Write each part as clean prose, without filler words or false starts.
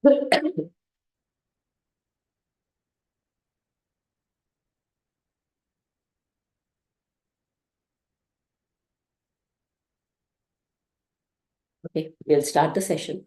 Okay, we'll start the session.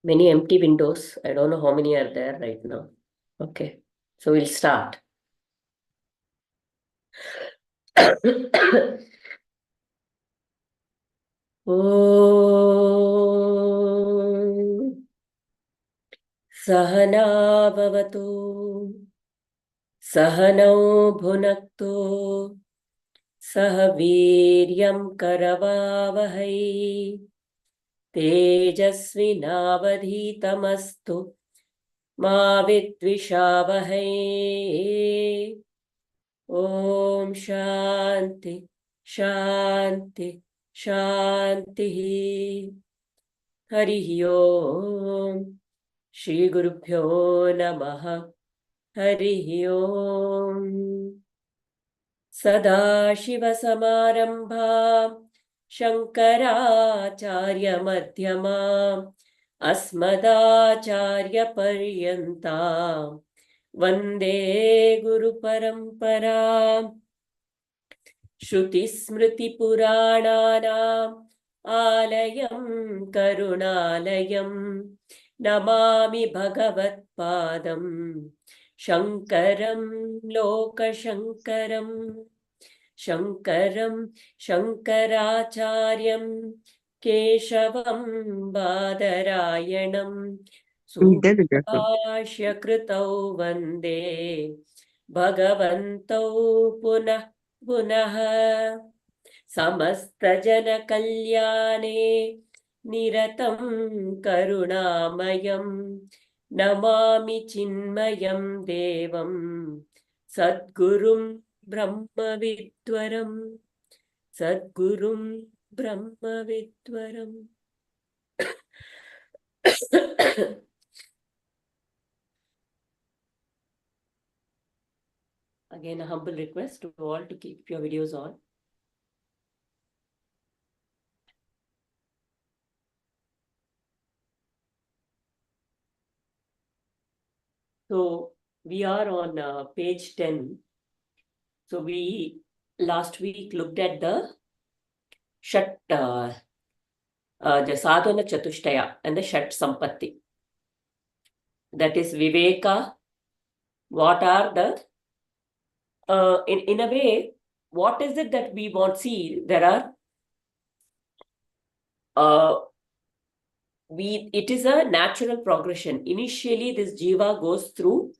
Many empty windows. I don't know how many are there right now. Okay, so we'll start. Om Sahana Bhavatu Sahanau Bhunaktu Sahaviryam Karavavahai Tejasvinavadhitamastu Ma Vidvishavahai. Om Shanti Shanti Shanti. Harihi Om Shri Gurubhyo Namaha. Harihi Om. Sadashivasamarambham Shankaracharya Madhyamam Asmadacharya Paryantam Vande Guru Paramparam. Shruti Smriti Purananam Alayam Karunalayam Namami Bhagavat Padam Shankaram Lokashankaram Shankaram Shankaracharyam Keshavam Badarayanam Subhashya Kritau Vande Bhagavantau Punah Punah. Samasta Jana Kalyane Niratam Karunamayam Namami Chinmayam Devam Sadgurum Brahma Vidwaram. Sadgurum Brahma Vidwaram. Again, a humble request to all to keep your videos on. So we are on page 10. So we last week looked at the the Sadhana Chatushtaya and the Shat Sampatti. That is Viveka. What are the, in a way, what is it that we want? See, there are, it is a natural progression. Initially, this Jiva goes through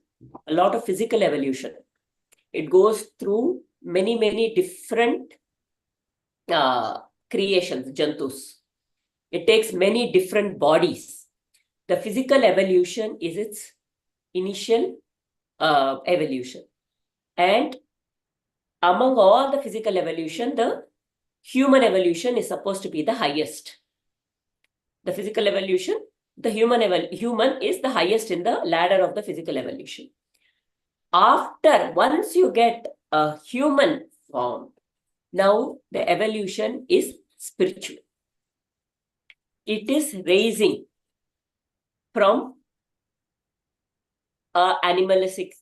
a lot of physical evolution. It goes through many different creations, jantus. It takes many different bodies. The physical evolution is its initial evolution. And among all the physical evolution, the human evolution is supposed to be the highest. The physical evolution, the human is the highest in the ladder of the physical evolution. Once you get a human form, now the evolution is spiritual. It is raising from animalistic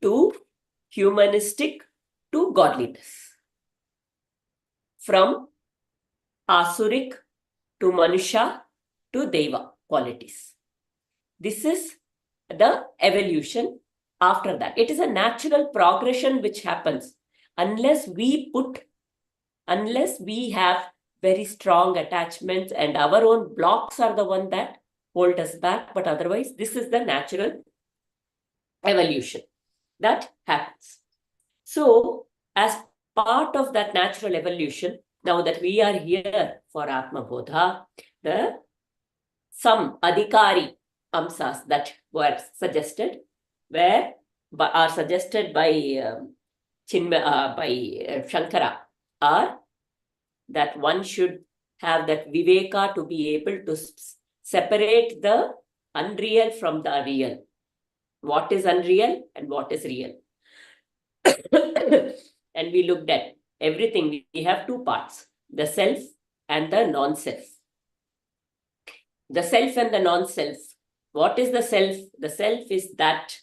to humanistic to godliness. From asuric to manusha to deva qualities. This is the evolution after that. It is a natural progression which happens unless we have very strong attachments and our own blocks are the one that hold us back. But otherwise, this is the natural evolution that happens. So, as part of that natural evolution, now that we are here for Atma Bodha, some adhikari amsas that were suggested were are suggested by Shankara are that one should have that viveka to be able to separate the unreal from the real. What is unreal and what is real? And we looked at everything. We have two parts, the self and the non-self. The self and the non-self. What is the self? The self is that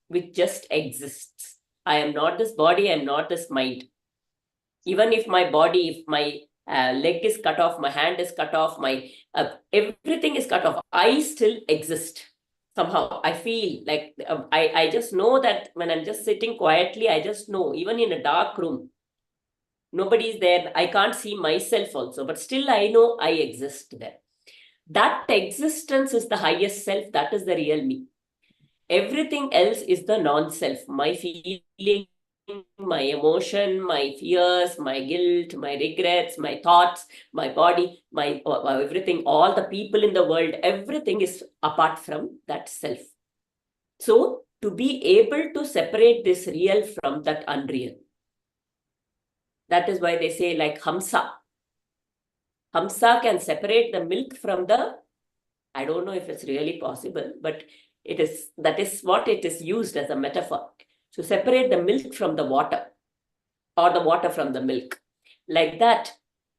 which just exists. I am not this body, I am not this mind. Even if my body, if my leg is cut off, my hand is cut off, my everything is cut off, I still exist. Somehow I feel like I just know that when I'm just sitting quietly, I just know, even in a dark room, nobody is there, I can't see myself also, but still I know I exist there. That existence is the highest self, that is the real me. Everything else is the non-self. My feeling, my emotion, my fears, my guilt, my regrets, my thoughts, my body, my everything, all the people in the world, everything is apart from that self. So to be able to separate this real from that unreal, that is why they say like Hamsa. Hamsa can separate the milk from the, I don't know if it's really possible, but that is what it is used as a metaphor. To separate the milk from the water or the water from the milk. Like that,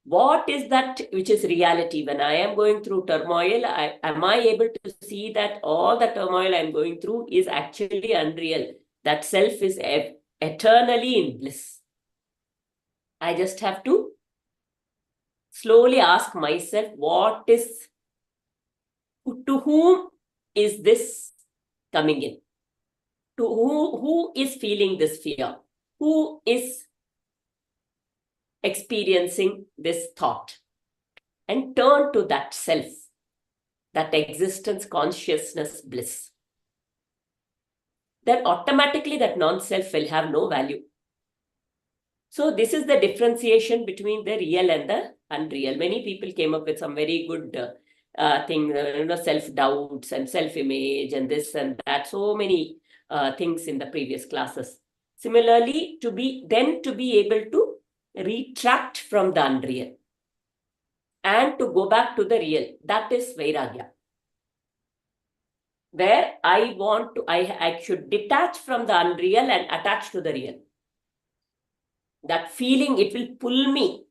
what is that which is reality? When I am going through turmoil, am I able to see that all the turmoil I'm going through is actually unreal? That self is eternally in bliss. I just have to slowly ask myself, to whom is this coming in? To who is feeling this fear? Who is experiencing this thought? And turn to that self, that existence, consciousness, bliss. Then automatically that non-self will have no value. So this is the differentiation between the real and the unreal. Many people came up with some very good things, self-doubts and self-image and this and that, so many things in the previous classes. Similarly, to be able to retract from the unreal and to go back to the real, that is Vairagya. Where I should detach from the unreal and attach to the real. That feeling, it will pull me.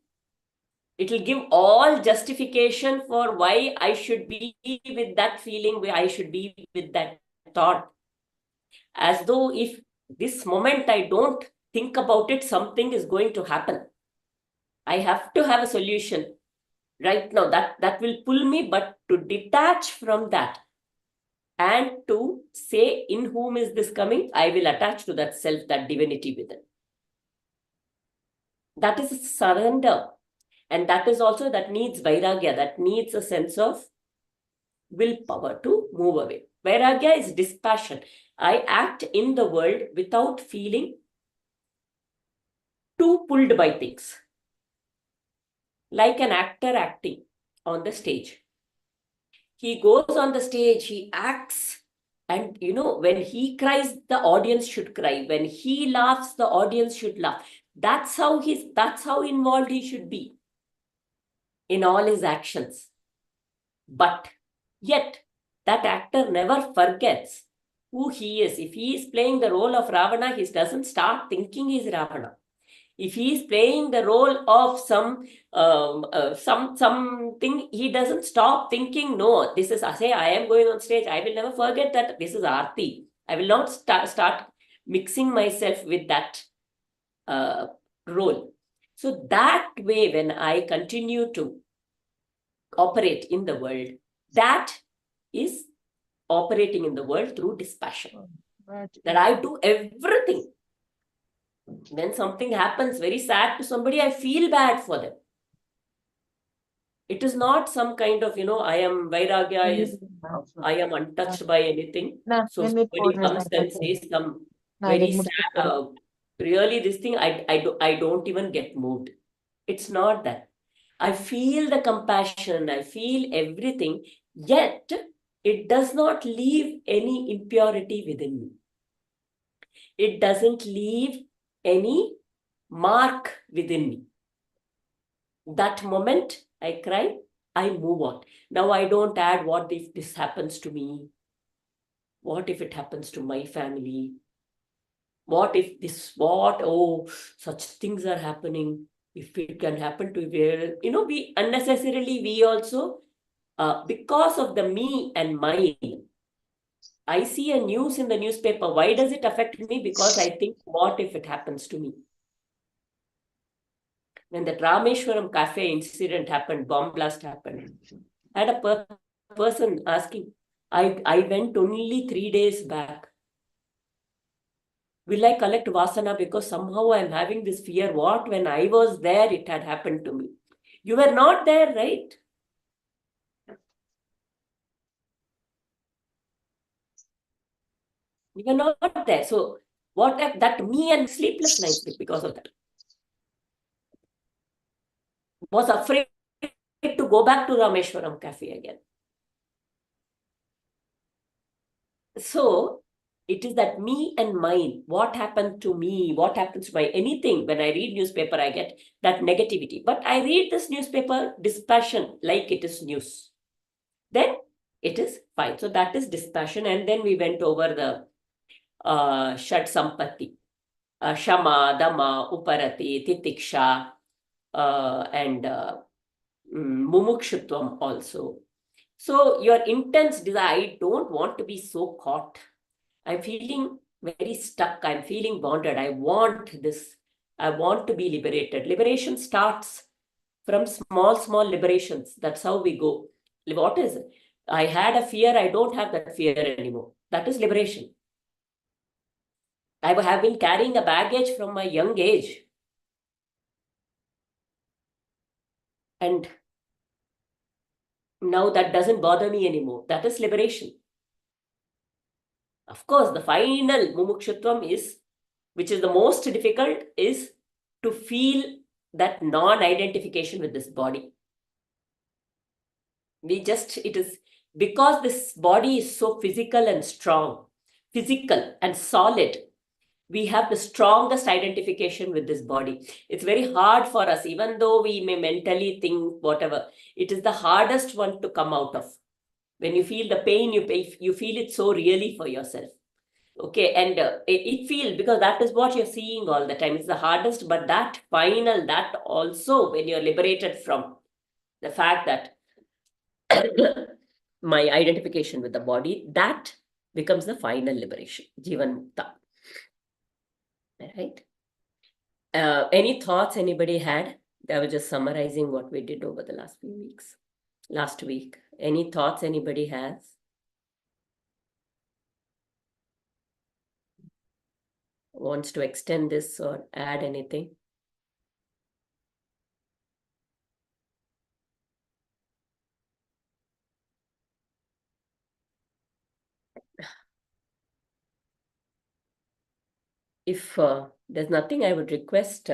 It will give all justification for why I should be with that feeling, why I should be with that thought. As though if this moment I don't think about it, something is going to happen. I have to have a solution right now. That will pull me, but to detach from that and to say, in whom is this coming? I will attach to that self, that divinity within. That is surrender. And that is also, that needs Vairagya, that needs a sense of willpower to move away. Vairagya is dispassion. I act in the world without feeling too pulled by things. Like an actor acting on the stage. He goes on the stage, he acts, and when he cries, the audience should cry. When he laughs, the audience should laugh. That's how involved he should be in all his actions. But yet, that actor never forgets who he is. If he is playing the role of Ravana, he doesn't start thinking he's Ravana. If he is playing the role of something, he doesn't stop thinking, no, this is, say, I am going on stage, I will never forget that this is Aarti. I will not start mixing myself with that role. So that way, when I continue to operate in the world, that is operating in the world through dispassion. That I do everything. When something happens very sad to somebody, I feel bad for them. It is not some kind of, I am Vairagya is, I am untouched by anything. So somebody comes and says some very sad, really this thing, I don't even get moved. It's not that. I feel the compassion, I feel everything, yet it does not leave any impurity within me. It doesn't leave any mark within me. That moment I cry, I move on. Now I don't add, what if this happens to me? What if it happens to my family? What if this, oh, such things are happening. If it can happen to where, we unnecessarily, we also, because of the me and mine, I see a news in the newspaper. Why does it affect me? Because I think, what if it happens to me? When the Rameshwaram cafe incident happened, bomb blast happened, I had a person asking, I went only 3 days back. Will I collect vasana? Because somehow I'm having this fear. What, when I was there, it had happened to me? You were not there, right? You were not there. So what if that me and sleepless nights because of that? Was afraid to go back to Rameshwaram cafe again. So it is that me and mine, what happened to me, what happens to my anything. When I read newspaper, I get that negativity. But I read this newspaper dispassion, like it is news. Then it is fine. So that is dispassion. And then we went over the Shat Sampatti, Shama, Dama, Uparati, Titiksha, and Mumukshutvam also. So your intense desire, I don't want to be so caught. I'm feeling very stuck. I'm feeling bonded. I want this. I want to be liberated. Liberation starts from small liberations. That's how we go. What is it? I had a fear. I don't have that fear anymore. That is liberation. I have been carrying a baggage from my young age. And now that doesn't bother me anymore. That is liberation. Of course, the final mumukshutvam is, which is the most difficult, is to feel that non-identification with this body. It is because this body is so physical and strong, physical and solid. We have the strongest identification with this body. It's very hard for us, even though we may mentally think whatever, it is the hardest one to come out of. When you feel the pain, you feel it so really for yourself. Okay, and it feels, because that is what you're seeing all the time. It's the hardest, but that final, that also, when you're liberated from the fact that my identification with the body, that becomes the final liberation, Jivanta. Right? Any thoughts anybody had? I was just summarizing what we did over the last few weeks. Last week. Any thoughts anybody has? Wants to extend this or add anything? If there's nothing, I would request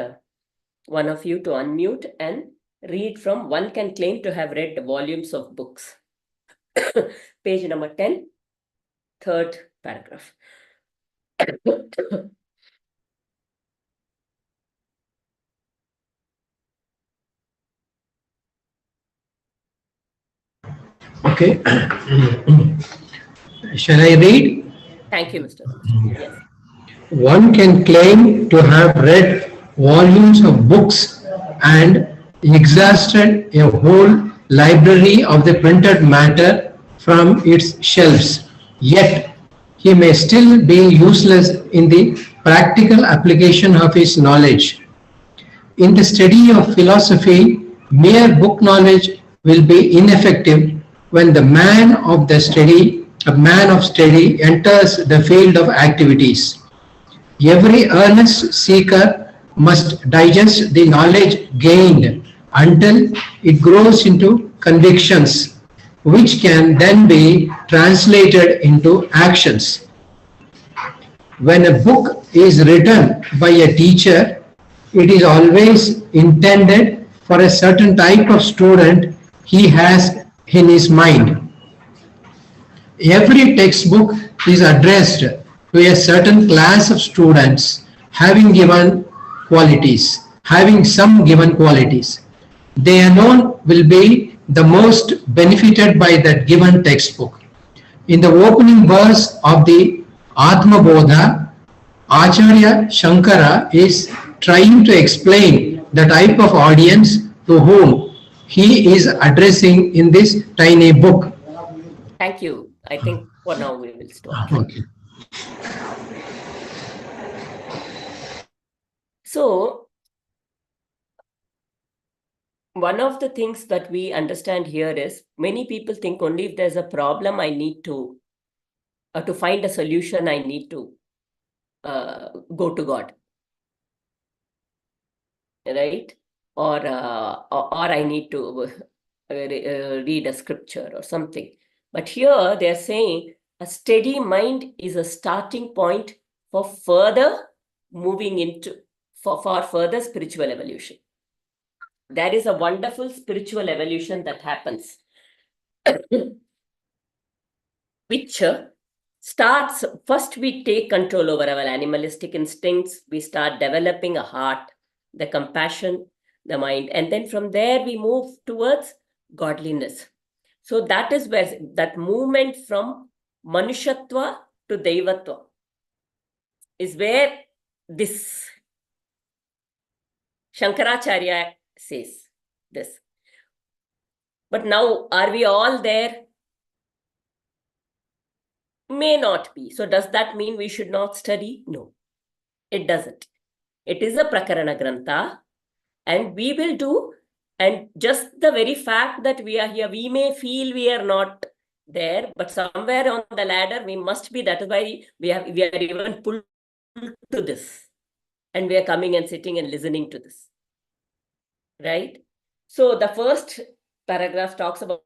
one of you to unmute and read from One Can Claim to Have Read Volumes of Books. Page number 10, third paragraph. Okay. Shall I read? Thank you, Mr. Yes. One can claim to have read volumes of books and exhausted a whole library of the printed matter from its shelves, yet he may still be useless in the practical application of his knowledge. In the study of philosophy, mere book knowledge will be ineffective when the man of study enters the field of activities. Every earnest seeker must digest the knowledge gained until it grows into convictions, which can then be translated into actions. When a book is written by a teacher, it is always intended for a certain type of student he has in his mind. Every textbook is addressed to a certain class of students having given qualities, having some given qualities. They alone will be the most benefited by that given textbook. In the opening verse of the Atma Bodha, Acharya Shankara is trying to explain the type of audience to whom he is addressing in this tiny book. Thank you. I think for now we will stop. Okay. So, one of the things that we understand here is many people think only if there's a problem I need to find a solution, I need to go to God, right? Or I need to read a scripture or something. But here they're saying a steady mind is a starting point for further moving into, for further spiritual evolution. There is a wonderful spiritual evolution that happens, which starts, first we take control over our animalistic instincts, we start developing a heart, the compassion, the mind, and then from there we move towards godliness. So that is where that movement from manushatva to devatva is where this Shankaracharya says this. But now, are we all there? May not be. So does that mean we should not study? No, it doesn't. It is a prakarana grantha, and we will do. And just the very fact that we are here, we may feel we are not there, but somewhere on the ladder we must be. That is why we are even pulled to this, and we are coming and sitting and listening to this, right? So the first paragraph talks about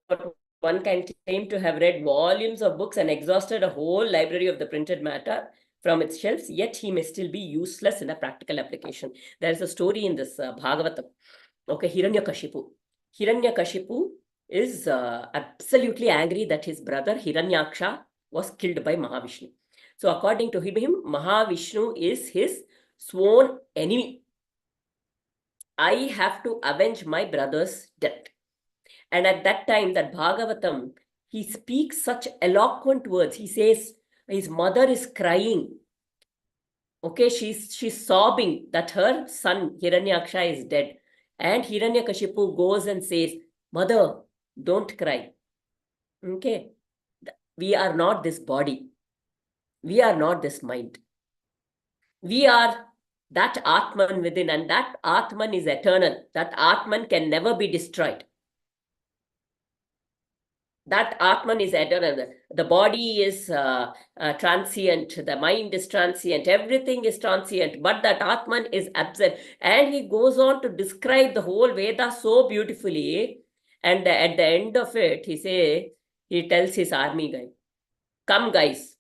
one can claim to have read volumes of books and exhausted a whole library of the printed matter from its shelves, yet he may still be useless in a practical application. There is a story in this Bhagavatam. Okay, Hiranyakashipu. Hiranyakashipu is absolutely angry that his brother Hiranyaksha was killed by Mahavishnu. So according to him, Mahavishnu is his sworn enemy. I have to avenge my brother's death. And at that time, that Bhagavatam, he speaks such eloquent words. He says his mother is crying. Okay, she's sobbing that her son Hiranyaksha is dead. And Hiranyakashipu goes and says, "Mother, don't cry. Okay, we are not this body. We are not this mind. We are that Atman within, and that Atman is eternal. That Atman can never be destroyed. That Atman is eternal. The body is transient, the mind is transient, everything is transient, but that Atman is absent." And he goes on to describe the whole Veda so beautifully. And at the end of it, he tells his army guy, "Come guys,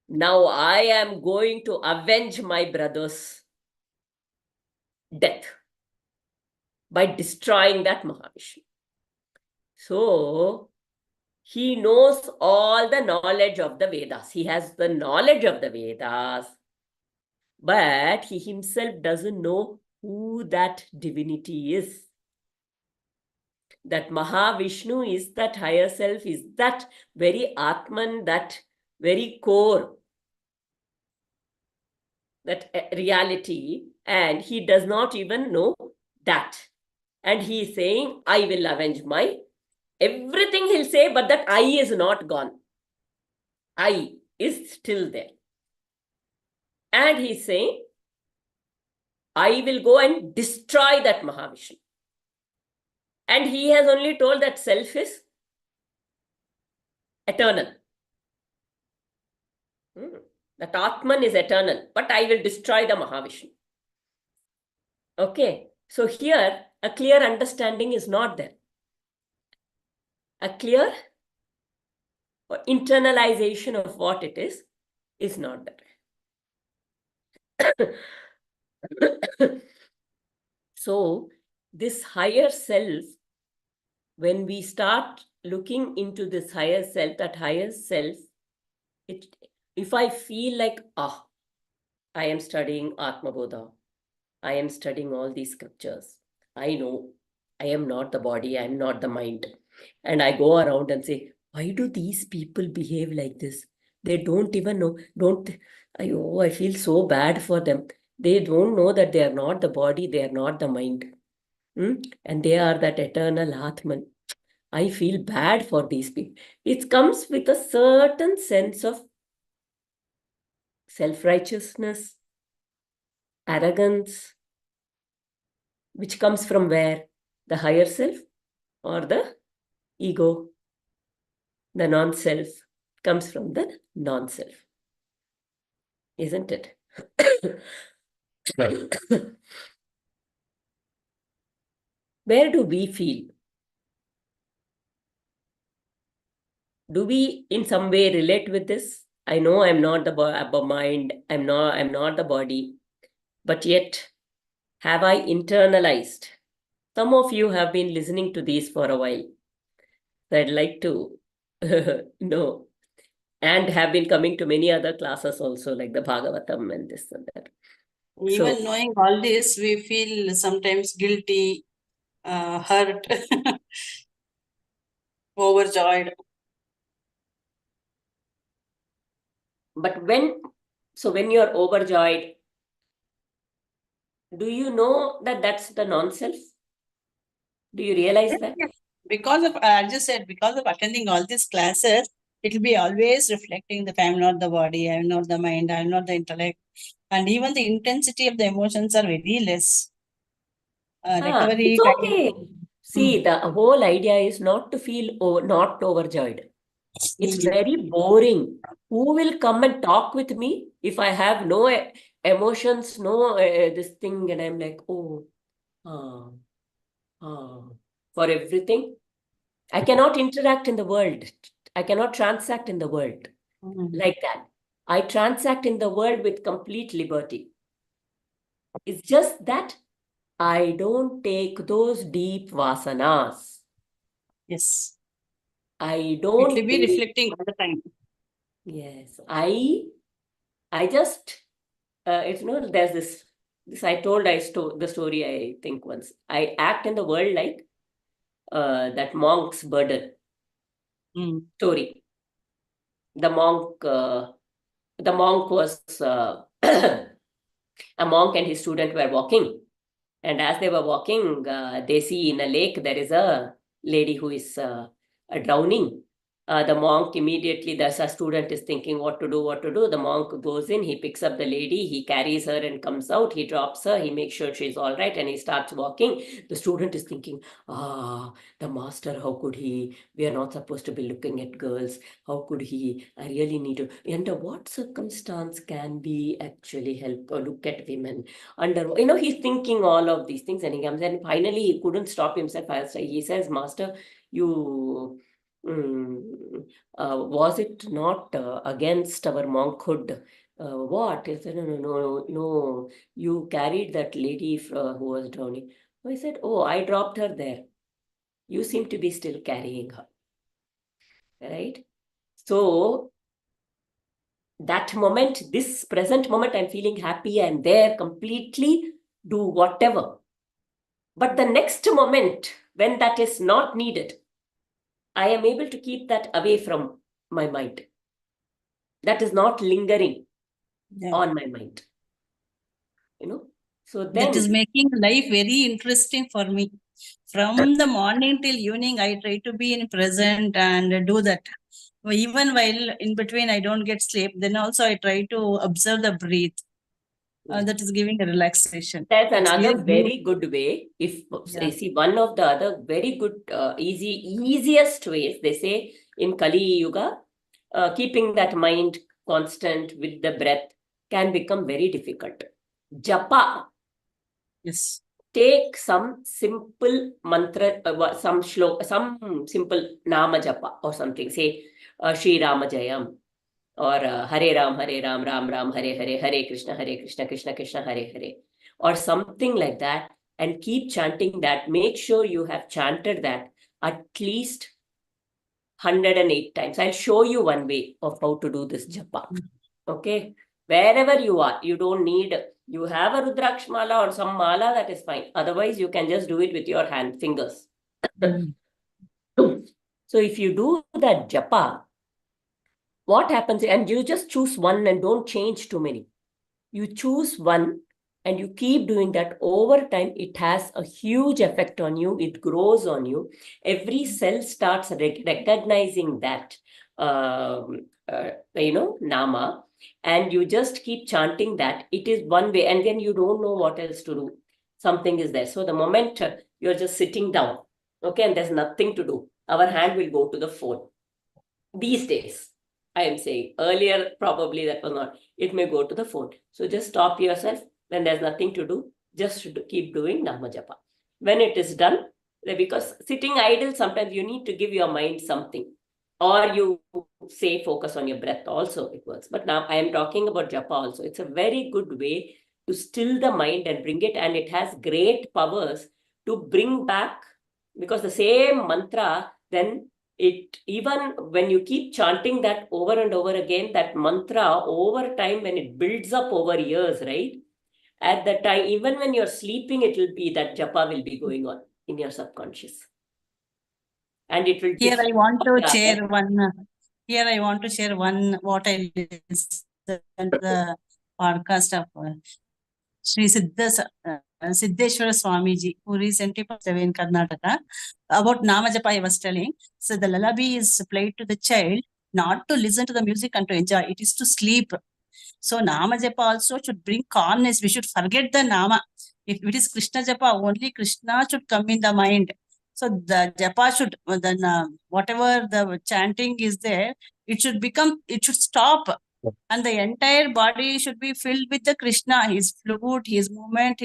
now I am going to avenge my brother's death by destroying that Mahavishnu." So he knows all the knowledge of the Vedas. He has the knowledge of the Vedas, but he himself doesn't know who that divinity is. That Mahavishnu is that higher self, is that very Atman, that very core, that reality, and he does not even know that. And he is saying, "I will avenge my..." Everything he'll say, but that I is not gone. I is still there. And he's saying, "I will go and destroy that Mahavishnu." And he has only told that self is eternal. That Atman is eternal, but I will destroy the Mahavishnu. Okay, so here a clear understanding is not there. A clear internalization of what it is not there. So this higher self, when we start looking into this higher self, that higher self, if I feel like, I am studying Atma Bodha, I am studying all these scriptures, I know I am not the body, I am not the mind. And I go around and say, why do these people behave like this? They don't even know, I feel so bad for them. They don't know that they are not the body, they are not the mind. And they are that eternal Atman. I feel bad for these people. It comes with a certain sense of self-righteousness, arrogance, which comes from where? The higher self or the ego? The non-self comes from the non-self, isn't it? Where do we feel? Do we in some way relate with this? I know I'm not the mind, I'm not the body, but yet have I internalized? Some of you have been listening to these for a while. So I'd like to know, and have been coming to many other classes also, like the Bhagavatam and this and that. Even So, knowing all this, we feel sometimes guilty, hurt, overjoyed. but when you're overjoyed, do you know that that's the non-self? Do you realize that? Because of, I just said, because of attending all these classes, it will be always reflecting that I'm not the body, I'm not the mind, I'm not the intellect. And even the intensity of the emotions are very less. It's Recovery okay. kind. See, the whole idea is not to feel not overjoyed. It's very boring. Who will come and talk with me if I have no emotions, no this thing, and I'm like, oh, ah, for everything? I cannot interact in the world. I cannot transact in the world like that. I transact in the world with complete liberty. It's just that I don't take those deep vasanas. Yes. I It don't will be take. reflecting all the time. Yes, I just it's no. There's this I told the story I think once. I act in the world like that monk's burden story. The monk was a monk and his student were walking. And as they were walking, they see in a lake there is a lady who is drowning. The monk immediately, the student is thinking what to do, what to do. The monk goes in, he picks up the lady, he carries her and comes out, he drops her, he makes sure she's all right, and he starts walking. The student is thinking, the master, how could he? We are not supposed to be looking at girls. How could he? I really need to. Under what circumstance can we actually help or look at women? He's thinking all of these things, and he comes and finally he couldn't stop himself. He says, Master, you was it not against our monkhood? What? He said, no, you carried that lady who was drowning. I said, oh, I dropped her there. You seem to be still carrying her. Right? So that moment, this present moment, I'm feeling happy, I'm there completely, do whatever. But the next moment, when that is not needed, I am able to keep that away from my mind. That is not lingering on my mind. So then. That is making life very interesting for me. From the morning till evening, I try to be in present and do that. Even while in between I don't get sleep, then also I try to observe the breath. That is giving a relaxation. That's It's another really very good way. If you see, one of the other very good, easiest ways, they say in Kali Yuga, keeping that mind constant with the breath can become very difficult. Japa. Yes. Take some simple mantra, some simple nama japa or something. Say Shri Rama Jayam, or Hare Ram, Ram Ram, Hare Hare, Hare Krishna, Krishna Krishna, Hare Hare, or something like that, and keep chanting that. Make sure you have chanted that at least 108 times. I'll show you one way of how to do this japa. Okay, wherever you are, you don't need, you have a Rudraksh mala or some mala, that is fine. Otherwise, you can just do it with your hand, fingers. So if you do that japa, what happens, and you just choose one and don't change too many. You choose one and you keep doing that. Over time, it has a huge effect on you. It grows on you. Every cell starts recognizing that, nama, and you just keep chanting that. It is one way, and then you don't know what else to do. Something is there. So the moment you're just sitting down, okay, and there's nothing to do, our hand will go to the phone. These days, I am saying, earlier probably that was not, it may go to the phone. So just stop yourself when there's nothing to do, just to keep doing Nama Japa. When it is done, because sitting idle, sometimes you need to give your mind something, or you say focus on your breath also, it works. But now I am talking about Japa also. It's a very good way to still the mind and bring it, and it has great powers to bring back, because the same mantra, then it, even when you keep chanting that over and over again, that mantra over time, when it builds up over years, right? At the time, even when you're sleeping, it will be, that japa will be going on in your subconscious. And it will Here I want to Yeah, share one. Here I want to share one what I listened the podcast of Sri Siddheshwara Swamiji, who recently passed away in Karnataka. About Namajapa, I was telling. So the lullaby is played to the child, not to listen to the music and to enjoy. It is to sleep. So Nama Japa also should bring calmness. We should forget the Nama. If it is Krishna Japa, only Krishna should come in the mind. So the Japa should, then whatever the chanting is there, it should stop. And the entire body should be filled with the Krishna, his flute, his movement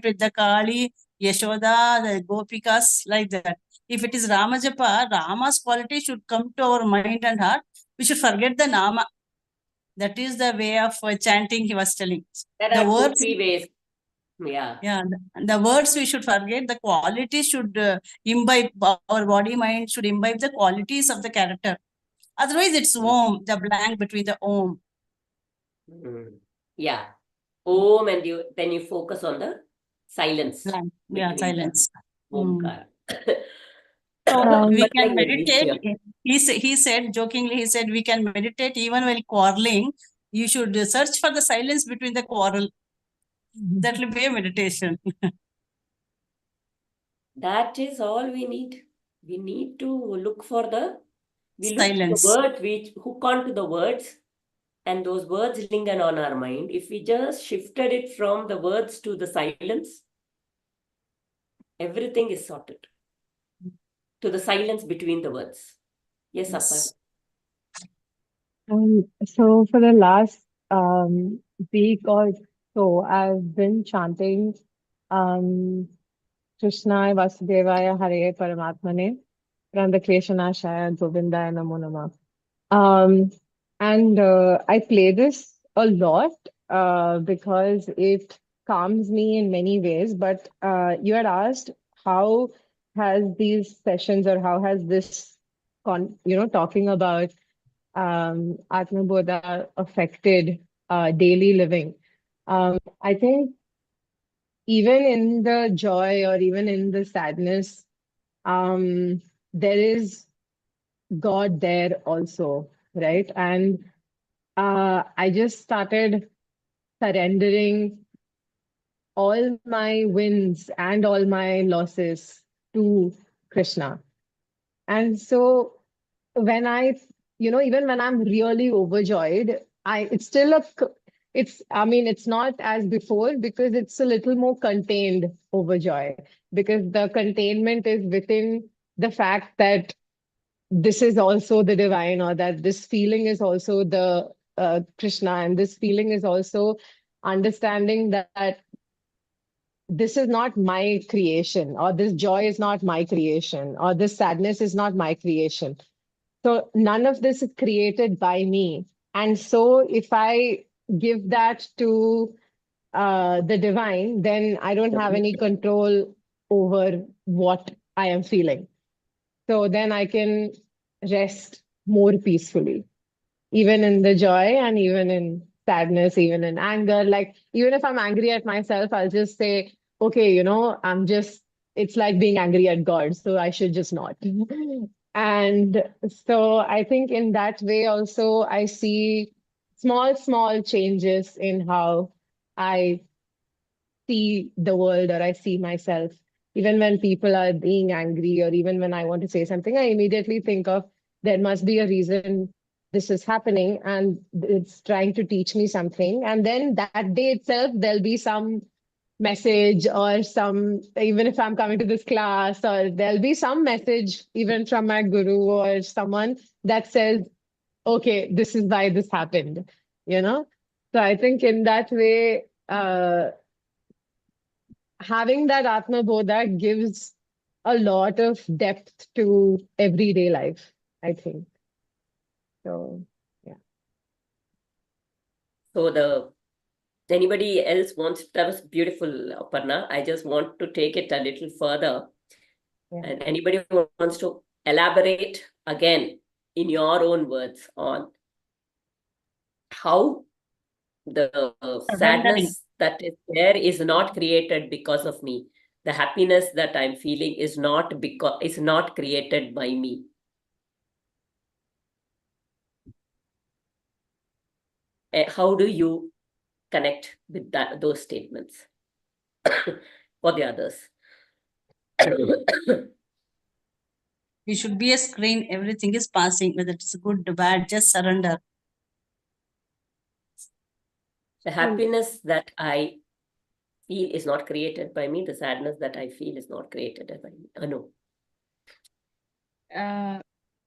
with the Kali, Yashoda, the Gopikas, like that. If it is Rama Japa, Rama's quality should come to our mind and heart. We should forget the Nama. That is the way of chanting he was telling. There The are words, 2-3 ways. Yeah. yeah, the words we should forget. The quality should imbibe, our body mind should imbibe the qualities of the character. Otherwise, it's Om, the blank between the Om. Yeah. Om, and then you focus on the silence. Blank. Yeah, Between silence. the Omkar. So we But can like meditate. He said, jokingly, he said, we can meditate even while quarreling. You should search for the silence between the quarrel. That will be a meditation. That is all we need. We need to look for we look for the Silence. words, we hook on to the words, and those words linger on our mind. If we just shifted it from the words to the silence, everything is sorted. To the silence between the words. Yes, Yes. So for the last week or so, I've been chanting Krishna Vasudevaya Hare Paramatmane Randakreshanashaya Govindaya Namo Namah. And I play this a lot because it calms me in many ways. But you had asked how has these sessions or how has this talking about Atma Bodha affected daily living. I think even in the joy or even in the sadness, there is God there also, right? And I just started surrendering all my wins and all my losses to Krishna. And so when even when I'm really overjoyed, it's not as before because it's a little more contained overjoy because the containment is within the fact that this is also the divine or that this feeling is also the Krishna, and this feeling is also understanding that this is not my creation, or this joy is not my creation, or this sadness is not my creation. So none of this is created by me. And so if I give that to the divine, then I don't have any control over what I am feeling. So then I can rest more peacefully. even in the joy and even in sadness, even in anger. Like, even if I'm angry at myself, I'll just say, okay, it's like being angry at God, so I should just not. And so I think in that way also, I see small, small changes in how I see the world or I see myself. Even when people are being angry, or even when I want to say something, I immediately think of there must be a reason this is happening and it's trying to teach me something. And then that day itself, there'll be some message or some, even if I'm coming to this class, or there'll be some message even from my guru or someone that says, okay, this is why this happened, you know? So I think in that way, having that Atma Bodha gives a lot of depth to everyday life, I think. So, yeah. So anybody else wants, that was beautiful, Aparna. I just want to take it a little further. Yeah. And anybody who wants to elaborate again in your own words on how the Surrendering. sadness that is there is not created because of me. The happiness that I'm feeling is not created by me. How do you connect with those statements for the others? We should be a screen. Everything is passing, whether it's good or bad, just surrender. The happiness that I feel is not created by me. The sadness that I feel is not created by me. No.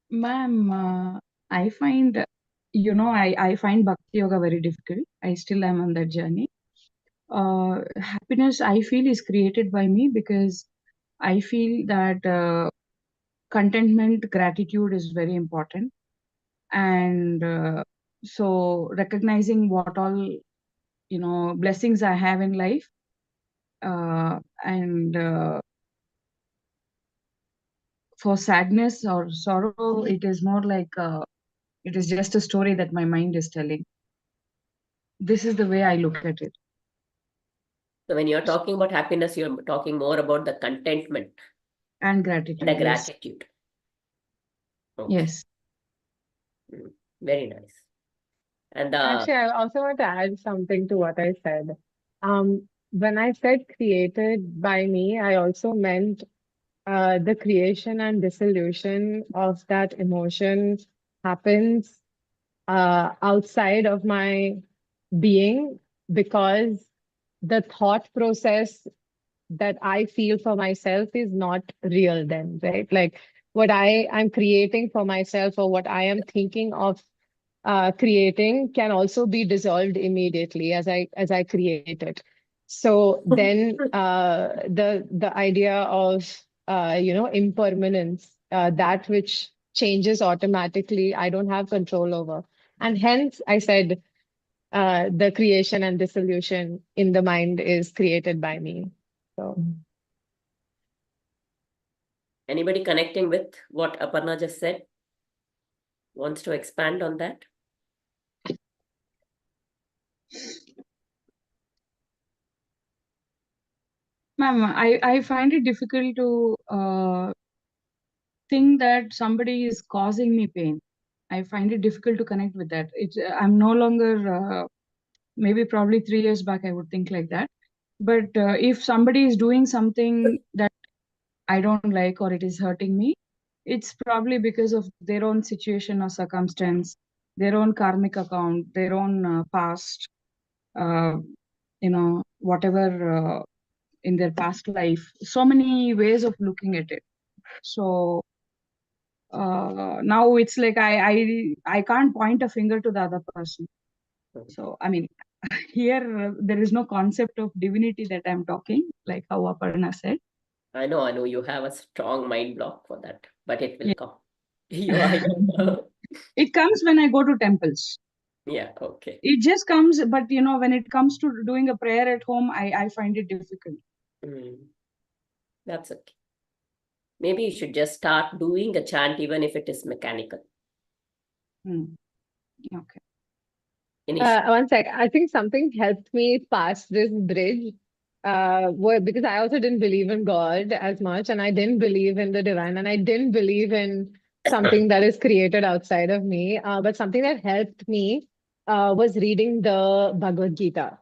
Ma'am, I find, I find Bhakti Yoga very difficult. I still am on that journey. Happiness, I feel, is created by me because I feel that contentment, gratitude is very important. And so recognizing what all, blessings I have in life, and for sadness or sorrow, it is more like it is just a story that my mind is telling. This is the way I look at it. So when you're talking about happiness, you're talking more about the contentment And gratitude. and the Yes. gratitude. Okay. Yes. Very nice. And Actually, I also want to add something to what I said. When I said created by me, I also meant the creation and dissolution of that emotion happens outside of my being, because the thought process that I feel for myself is not real then, right? Like, what I'm creating for myself, or what I am thinking of creating, can also be dissolved immediately as I create it. So then the idea of impermanence, that which changes automatically, I don't have control over. And hence I said the creation and dissolution in the mind is created by me. So anybody connecting with what Aparna just said? Wants to expand on that? Ma'am, I find it difficult to think that somebody is causing me pain. I find it difficult to connect with that. I'm no longer, maybe probably 3 years back, I would think like that. But if somebody is doing something that I don't like or it is hurting me, it's probably because of their own situation or circumstance, their own karmic account, their own past, uh, whatever in their past life. So many ways of looking at it. So now it's like I can't point a finger to the other person. So I mean, here there is no concept of divinity that I'm talking, like how Aparna said. I know you have a strong mind block for that, but it will Yeah. come. It comes when I go to temples. Yeah, okay. It just comes, but when it comes to doing a prayer at home, I find it difficult. That's okay. Maybe you should just start doing a chant even if it is mechanical. Okay. Inish. One sec. I think something helped me pass this bridge. Because I also didn't believe in God as much, and I didn't believe in the divine, and I didn't believe in something that is created outside of me. But something that helped me was reading the Bhagavad Gita.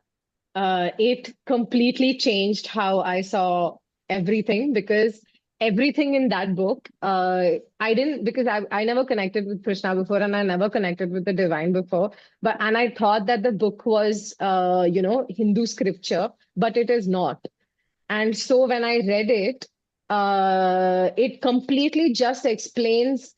It completely changed how I saw everything, because everything in that book, I didn't, because I never connected with Krishna before, and I never connected with the divine before. And I thought that the book was, Hindu scripture, but it is not. And so when I read it, it completely just explains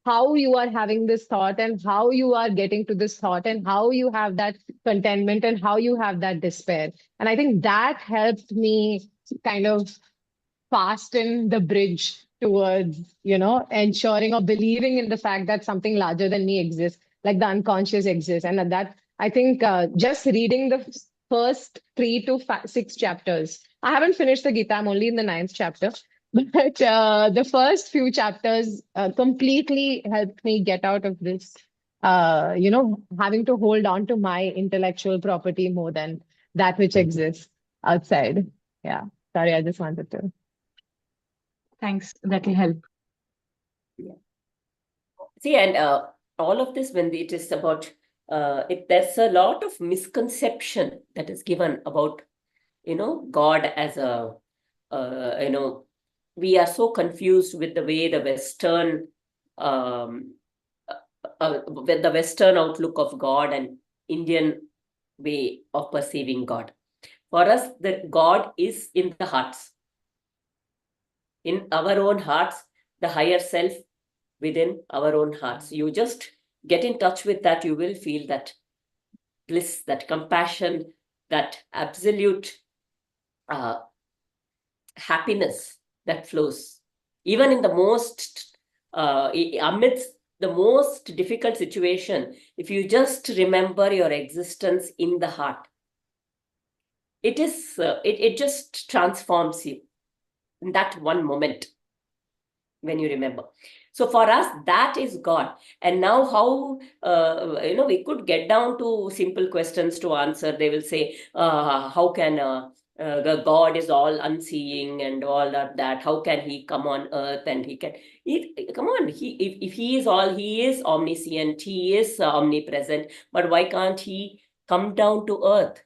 how you are having this thought and how you are getting to this thought and how you have that contentment and how you have that despair. And I think that helped me kind of fasten the bridge towards, ensuring or believing in the fact that something larger than me exists, like the unconscious exists. And that, I think, just reading the first 3 to 6 chapters. I haven't finished the Gita, I'm only in the 9th chapter. But the first few chapters completely helped me get out of this, having to hold on to my intellectual property more than that which exists outside. Yeah. Sorry, I just wanted to. Thanks. That will help. See, and all of this, when it is about there's a lot of misconception that is given about, God as a, we are so confused with the way the Western, with the Western outlook of God and Indian way of perceiving God. For us, the God is in the hearts. In our own hearts, the higher self within our own hearts. You just get in touch with that, you will feel that bliss, that compassion, that absolute happiness that flows. Even in the most, amidst the most difficult situation, if you just remember your existence in the heart, it is, it just transforms you in that one moment when you remember. So for us, that is God. And now how, we could get down to simple questions to answer. They will say, how can God is all unseeing and all of that. How can he come on earth and he can, come on, if he is all, he is omniscient, he is omnipresent, but why can't he come down to earth?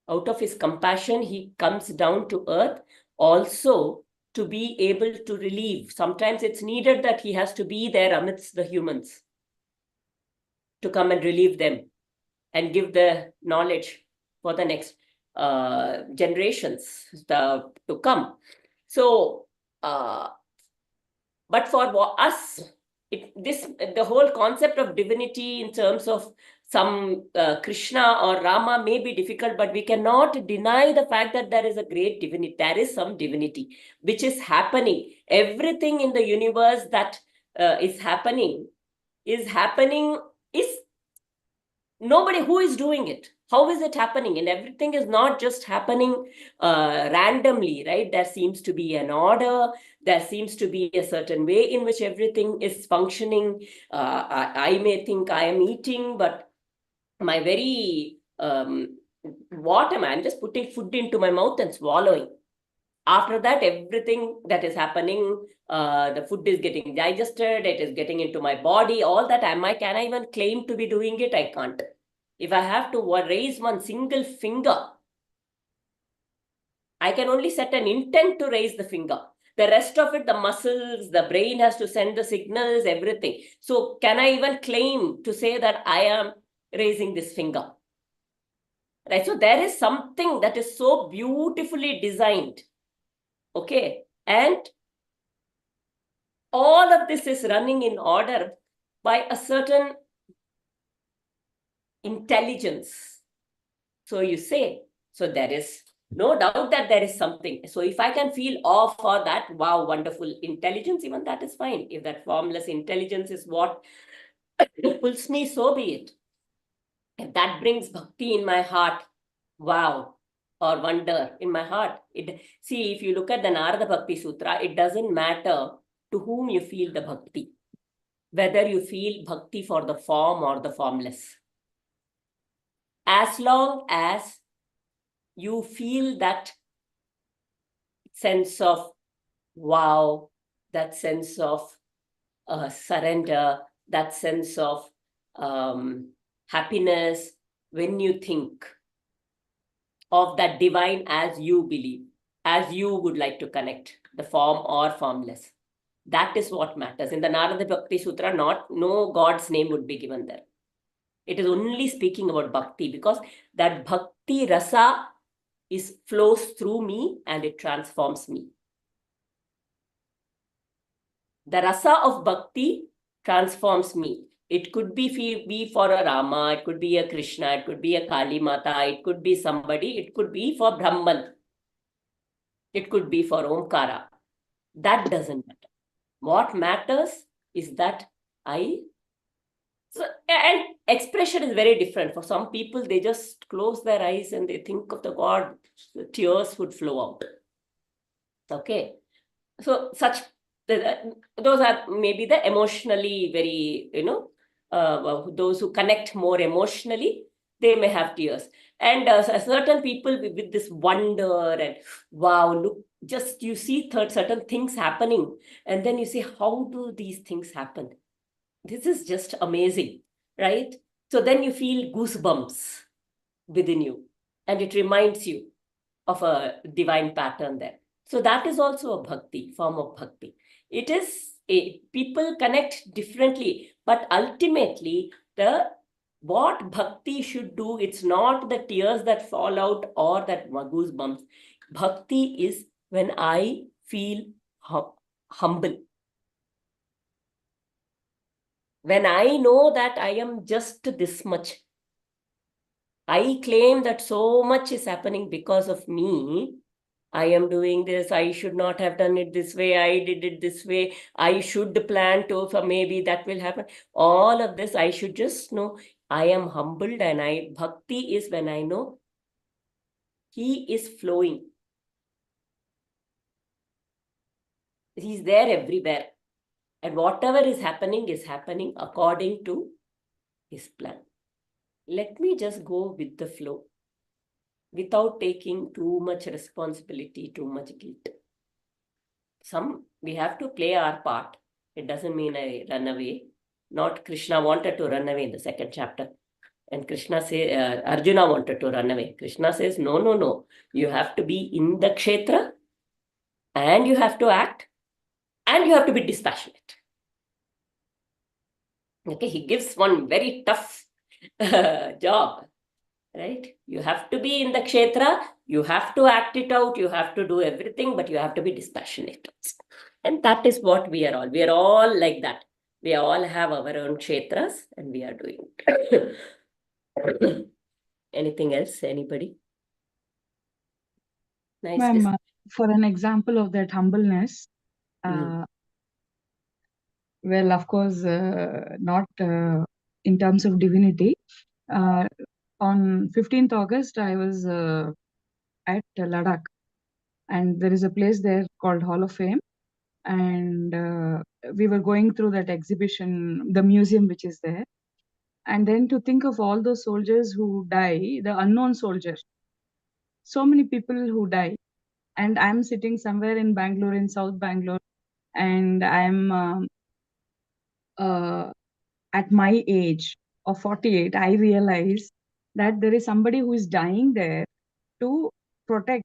Out of his compassion, he comes down to earth also to be able to relieve. Sometimes it's needed that he has to be there amidst the humans to come and relieve them and give the knowledge for the next generations to come. So, but for us, the whole concept of divinity in terms of some Krishna or Rama may be difficult, but we cannot deny the fact that there is a great divinity. There is some divinity which is happening. Everything in the universe that is happening is nobody who is doing it. How is it happening? And everything is not just happening randomly, right? There seems to be an order. There seems to be a certain way in which everything is functioning. I may think I am eating, but my very, what am I? I'm just putting food into my mouth and swallowing. After that, everything that is happening, the food is getting digested, it is getting into my body, all that. Can I even claim to be doing it? I can't. If I have to raise one single finger, I can only set an intent to raise the finger. The rest of it, the muscles, the brain has to send the signals, everything. So can I even claim to say that I am raising this finger? Right? So there is something that is so beautifully designed. Okay. And all of this is running in order by a certain intelligence. So you say, so there is no doubt that there is something. So if I can feel awe for that, wow, wonderful intelligence, even that is fine. If that formless intelligence is what pulls me, so be it. If that brings bhakti in my heart, wow, or wonder in my heart. See, if you look at the Narada Bhakti Sutra, it doesn't matter to whom you feel the bhakti. whether you feel bhakti for the form or the formless. As long as you feel that sense of wow, that sense of surrender, that sense of happiness, when you think of that divine as you believe, as you would like to connect, the form or formless. That is what matters. In the Narada Bhakti Sutra, no God's name would be given there. It is only speaking about bhakti, because that bhakti rasa flows through me and it transforms me. The rasa of bhakti transforms me. It could be for a Rama, it could be a Krishna, it could be a Kali Mata, it could be somebody, it could be for Brahman, it could be for Omkara. That doesn't matter. What matters is that and expression is very different. For some people, they just close their eyes and they think of the God, the tears would flow out. Okay. So those are maybe the emotionally very, those who connect more emotionally, they may have tears. And certain people with this wonder and wow, look, just you see certain things happening, and then you say, how do these things happen? This is just amazing, right? So then you feel goosebumps within you, and it reminds you of a divine pattern there. So that is also a form of bhakti. It is people connect differently, but ultimately what bhakti should do, it's not the tears that fall out or that goosebumps. Bhakti is when I feel humble. When I know that I am just this much, I claim that so much is happening because of me. I am doing this. I should not have done it this way. I did it this way. I should plan to, so maybe that will happen. All of this, I should just know I am humbled, and bhakti is when I know he is flowing. He's there everywhere. And whatever is happening according to his plan. Let me just go with the flow without taking too much responsibility, too much guilt. We have to play our part. It doesn't mean I run away. Not Krishna wanted to run away in the second chapter. And Arjuna wanted to run away. Krishna says, no. You have to be in the kshetra, and you have to act, and you have to be dispassionate. Okay, he gives one very tough job, right? You have to be in the kshetra, you have to act it out, you have to do everything, but you have to be dispassionate. And that is what we are all. We are all like that. We all have our own kshetras, and we are doing it. Anything else? Anybody? Nice. Ma'am, for an example of that humbleness, well, of course, not in terms of divinity. On 15th August, I was at Ladakh, and there is a place there called Hall of Fame. And we were going through that exhibition, the museum which is there. And then to think of all those soldiers who die, the unknown soldiers, so many people who die. And I'm sitting somewhere in Bangalore, in South Bangalore, and I'm at my age of 48, I realize that there is somebody who is dying there to protect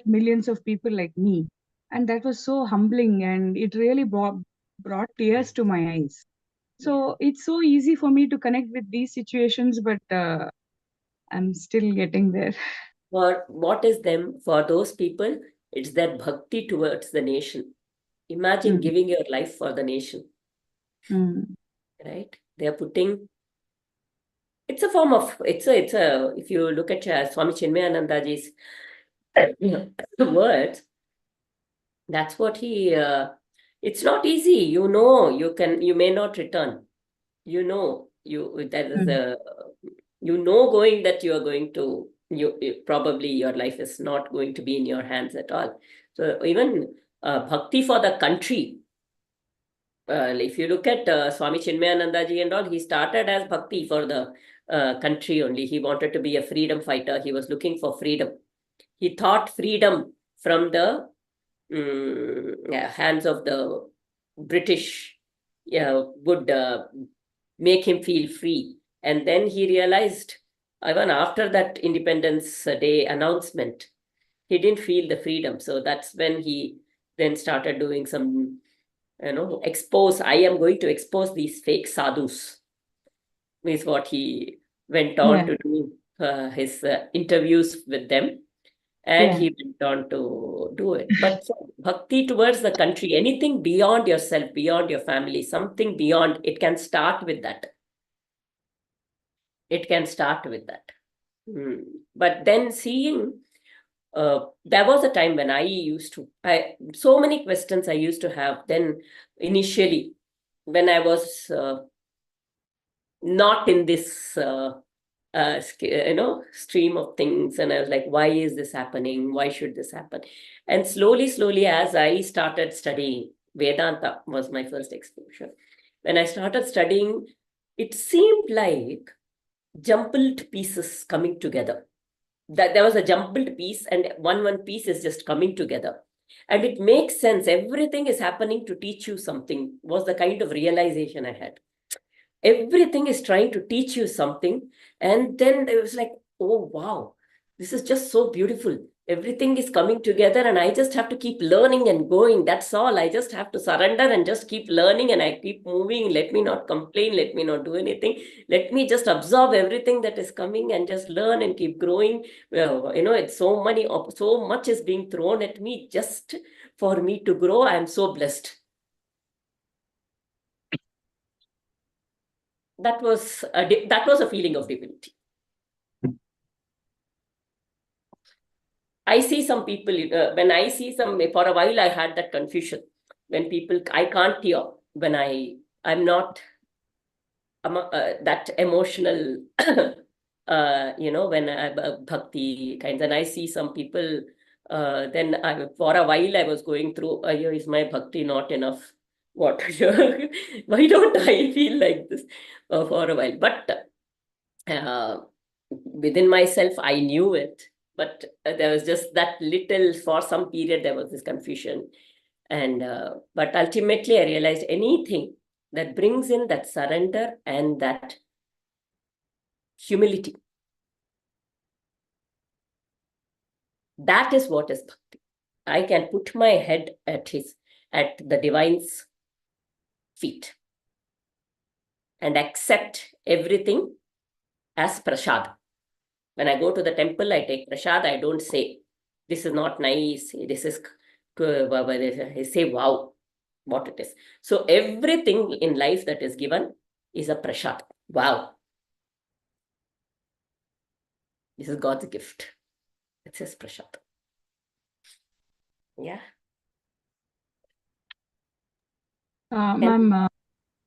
millions of people like me. And that was so humbling, and it really brought tears to my eyes. So it's so easy for me to connect with these situations, but I'm still getting there. What is them? For those people, it's their bhakti towards the nation. Imagine giving your life for the nation. Right? They are putting, it's a form of, if you look at Swami Chinmayanandaji's words, that's what it's not easy. You may not return. Going that you are going to, probably your life is not going to be in your hands at all. So even bhakti for the country, if you look at Swami Chinmayanandaji and all, he started as bhakti for the country only. He wanted to be a freedom fighter. He was looking for freedom. He thought freedom from the hands of the British would make him feel free. And then he realized, even after that Independence Day announcement, he didn't feel the freedom. So that's when he then started doing some, I am going to expose these fake sadhus, is what he went on Yeah. to do his interviews with them. And Yeah. he went on to do it. But bhakti towards the country, anything beyond yourself, beyond your family, something beyond, it can start with that. It can start with that. But then seeing, there was a time when so many questions I used to have then initially when I was not in this stream of things, and I was like, why is this happening? Why should this happen? And slowly, as I started studying, Vedanta was my first exposure. When I started studying, it seemed like jumbled pieces coming together. That there was a jumbled piece, and one piece is just coming together. And it makes sense. Everything is happening to teach you something, was the kind of realization I had. Everything is trying to teach you something. And then it was like, oh, wow, this is just so beautiful. Everything is coming together, and I just have to keep learning and going. That's all. I just have to surrender and just keep learning, and I keep moving. Let me not complain. Let me not do anything. Let me just absorb everything that is coming and just learn and keep growing. Well, it's so much is being thrown at me just for me to grow. I am so blessed. That was a feeling of divinity. I see some people, when I see some, for a while I had that confusion. When people, I can't hear when I'm not that emotional, when I bhakti kinds, and I see some people, then for a while I was going through, is my bhakti not enough? What? Why don't I feel like this for a while? But within myself, I knew it. But there was just that little, for some period, there was this confusion. And but ultimately, I realized anything that brings in that surrender and that humility, that is what is bhakti. I can put my head at the divine's feet and accept everything as prasad. When I go to the temple, I take prasad. I don't say, this is not nice. This is, I say, wow, what it is. So everything in life that is given is a prasad. Wow. This is God's gift. It says prasad. Yeah. Ma'am,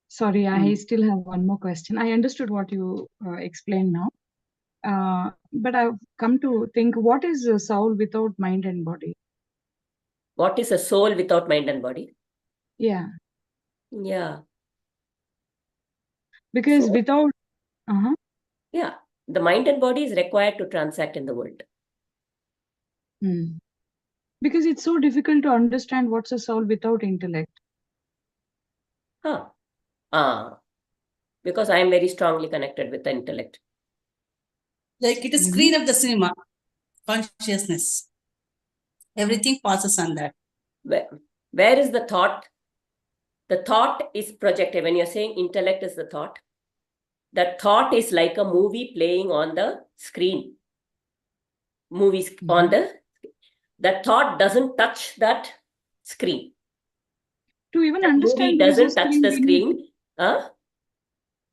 sorry, I Hmm. still have one more question. I understood what you explained now. But I've come to think, what is a soul without mind and body? What is a soul without mind and body? Yeah, Yeah. because So, without, yeah, the mind and body is required to transact in the world. because it's so difficult to understand what's a soul without intellect. Because I am very strongly connected with the intellect. Like it is screen of the cinema, consciousness. Everything passes on that. Where is the thought? The thought is projected. When you're saying intellect is the thought, thought is like a movie playing on the screen. Movies on the thought doesn't touch that screen. To even That understand movie there is a doesn't touch screen, the screen.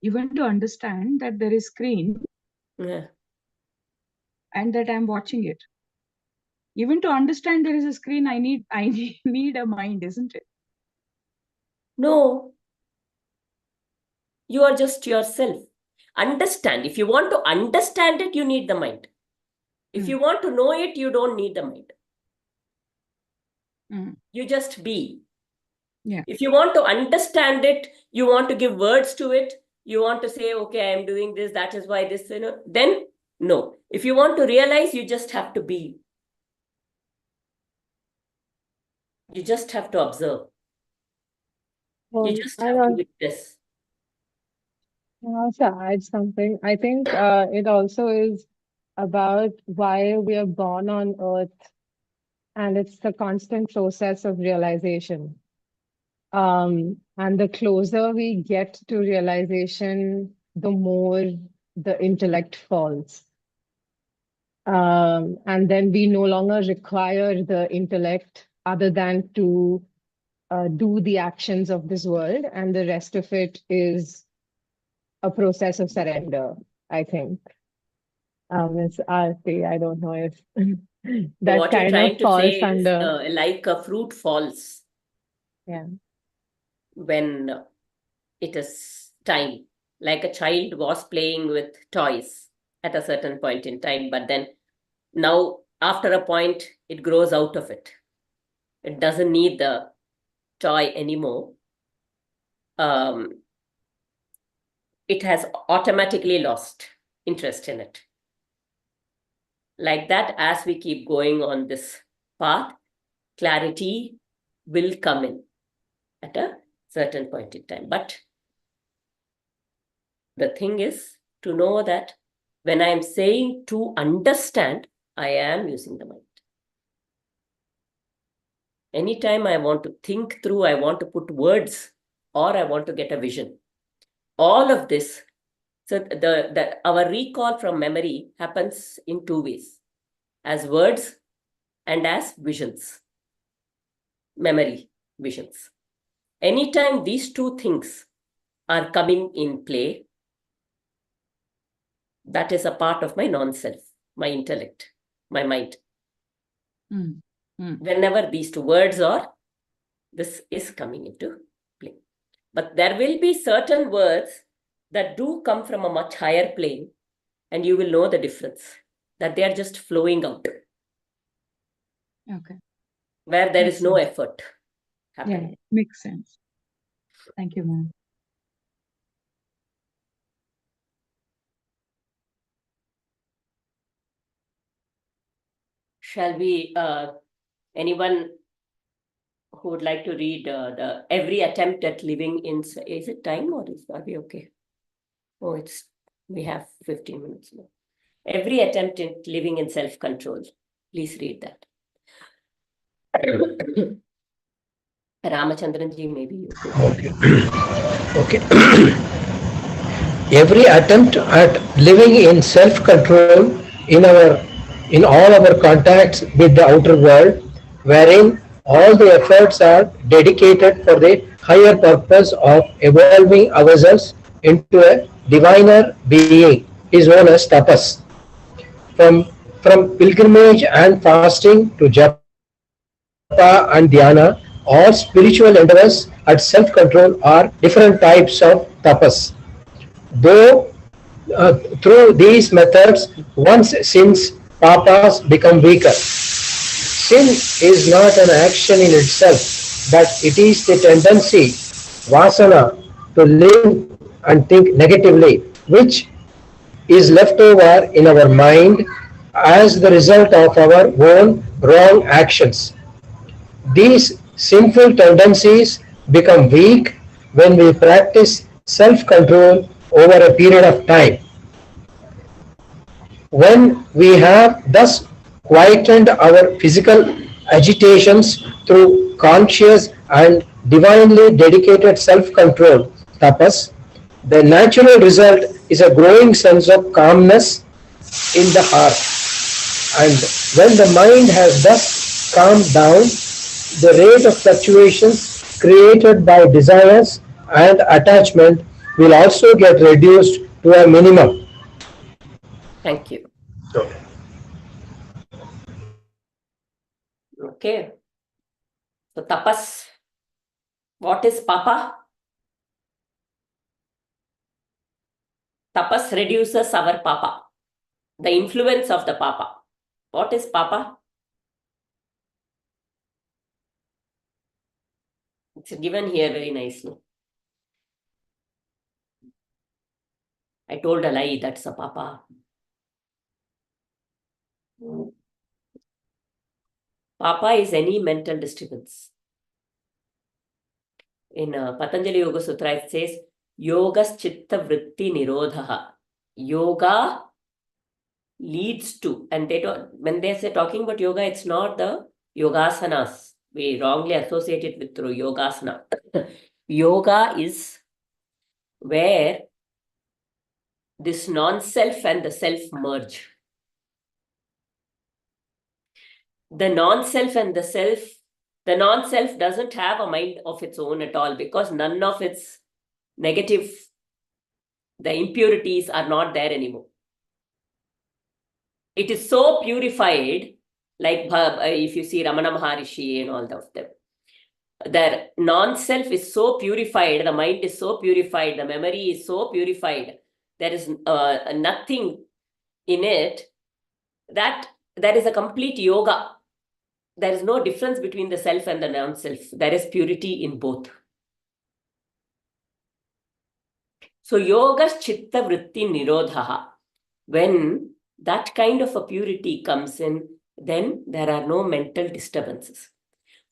even to understand that there is screen Yeah. and that I'm watching it. Even to understand there is a screen, I need a mind, isn't it? No, you are just yourself. Understand. If you want to understand it, you need the mind. If you want to know it, you don't need the mind. You just be. Yeah. If you want to understand it, you want to give words to it, you want to say, okay, I am doing this, that is why this, then no. If you want to realize, you just have to be. You just have to observe. You just I have to witness. also add something. I think it also is about why we are born on earth, and it's the constant process of realization. And the closer we get to realization, the more the intellect falls. And then we no longer require the intellect other than to do the actions of this world, and the rest of it is a process of surrender, I think. It's arti. I don't know if So that what you're kind trying of to falls say is under. like a fruit falls. Yeah. When it is time. Like a child was playing with toys at a certain point in time, but then now after a point, it grows out of it. It doesn't need the toy anymore. It has automatically lost interest in it. Like that, as we keep going on this path, clarity will come in at a certain point in time. But the thing is to know that when I am saying to understand, I am using the mind. Anytime I want to think through, I want to put words, or I want to get a vision. All of this, so our recall from memory happens in two ways, as words and as visions, memory visions. Anytime these two things are coming in play, that is a part of my non-self, my intellect, my mind. Whenever these two words or this is coming into play. But there will be certain words that do come from a much higher plane, and you will know the difference, that they are just flowing out. Okay. Where there Makes is no sense. effort Yeah, happening. makes sense. Thank you, ma'am. Shall we, anyone who would like to read the every attempt at living in, is it time or are we okay? Oh, we have 15 minutes more. Every attempt at living in self-control. Please read that. Ramachandran ji, maybe you could. Okay. Every attempt at living in self-control in all our contacts with the outer world, wherein all the efforts are dedicated for the higher purpose of evolving ourselves into a diviner being, is known as tapas. From from pilgrimage and fasting to japa and dhyana, all spiritual endeavors at self-control are different types of tapas. Though through these methods, one's sins, papas, become weaker. Sin is not an action in itself, but it is the tendency, vasana, to live and think negatively, which is left over in our mind as the result of our own wrong actions. These sinful tendencies become weak when we practice self-control over a period of time. When we have thus quietened our physical agitations through conscious and divinely dedicated self-control, tapas, the natural result is a growing sense of calmness in the heart. And when the mind has thus calmed down, the rate of fluctuations created by desires and attachment will also get reduced to a minimum. Thank you. Okay. So tapas, what is papa? Tapas reduces our papa, the influence of the papa. What is papa? It's given here very nicely. I told a lie, that's a papa. Papa is any mental disturbance. In Patanjali Yoga Sutra, it says, Yogas Chitta Vritti Nirodhaha. Yoga leads to, and they don't, when they say talking about yoga, it's not the yogasanas. We wrongly associate it with through yogasana. Yoga is where this non-self and the self merge. The non-self and the non-self doesn't have a mind of its own at all, because none of its negative, the impurities are not there anymore. It is so purified, like if you see Ramana Maharishi and all of them. Their non-self is so purified, the mind is so purified, the memory is so purified, there is nothing in it, that there is a complete yoga. There is no difference between the self and the non-self. There is purity in both. So yoga's chitta vritti nirodhaha. When that kind of a purity comes in, then there are no mental disturbances.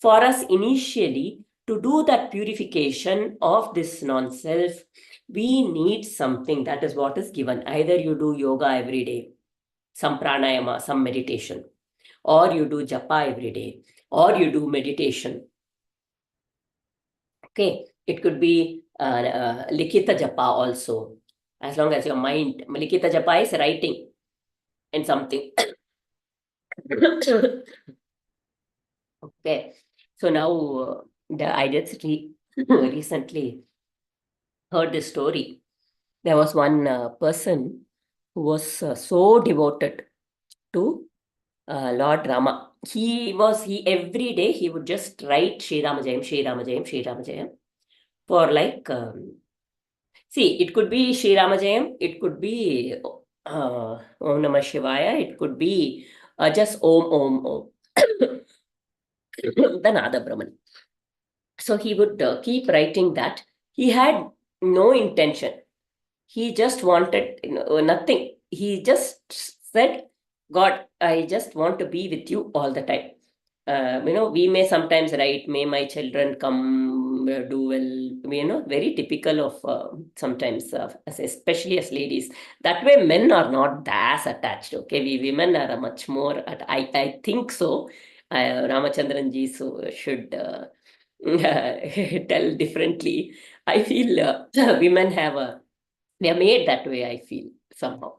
For us initially, to do that purification of this non-self, we need something. That is what is given. Either you do yoga every day, some pranayama, some meditation, or you do japa every day, or you do meditation. Okay, it could be likita japa also, as long as your mind, likita japa is writing and something. Okay, so now I just recently heard this story. There was one person who was so devoted to Lord Rama. He every day he would just write Shri Rama Jayam, Shri Rama Jayam, Shri Rama Jayam for like, see, it could be Shri Rama Jayam, it could be Om Namah Shivaya, it could be just Om Om Om. The Nada Brahman. So he would keep writing that. He had no intention. He just wanted nothing. He just said, God, I just want to be with you all the time. We may sometimes write, may my children come do well, very typical of sometimes, especially as ladies. That way, men are not as attached. Okay, we women are much more, I think so. Ramachandran ji should tell differently. I feel women we are made that way, I feel, somehow.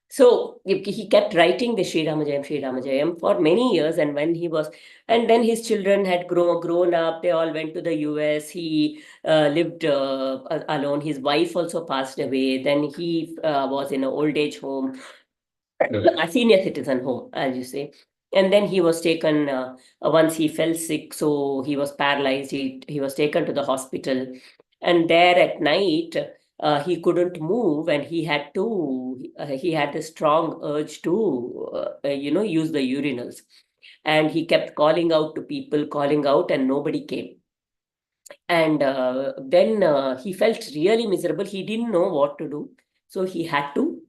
So he kept writing the Sri Rama Jayam for many years, and then his children had grown up, they all went to the US, he lived alone, his wife also passed away, then he was in an old age home, a senior citizen home, as you say. And then he was taken, once he fell sick, so he was paralyzed, he was taken to the hospital, and there at night, he couldn't move, and he had this strong urge to, use the urinals. And he kept calling out to people, calling out, and nobody came. And then he felt really miserable. He didn't know what to do. So he had to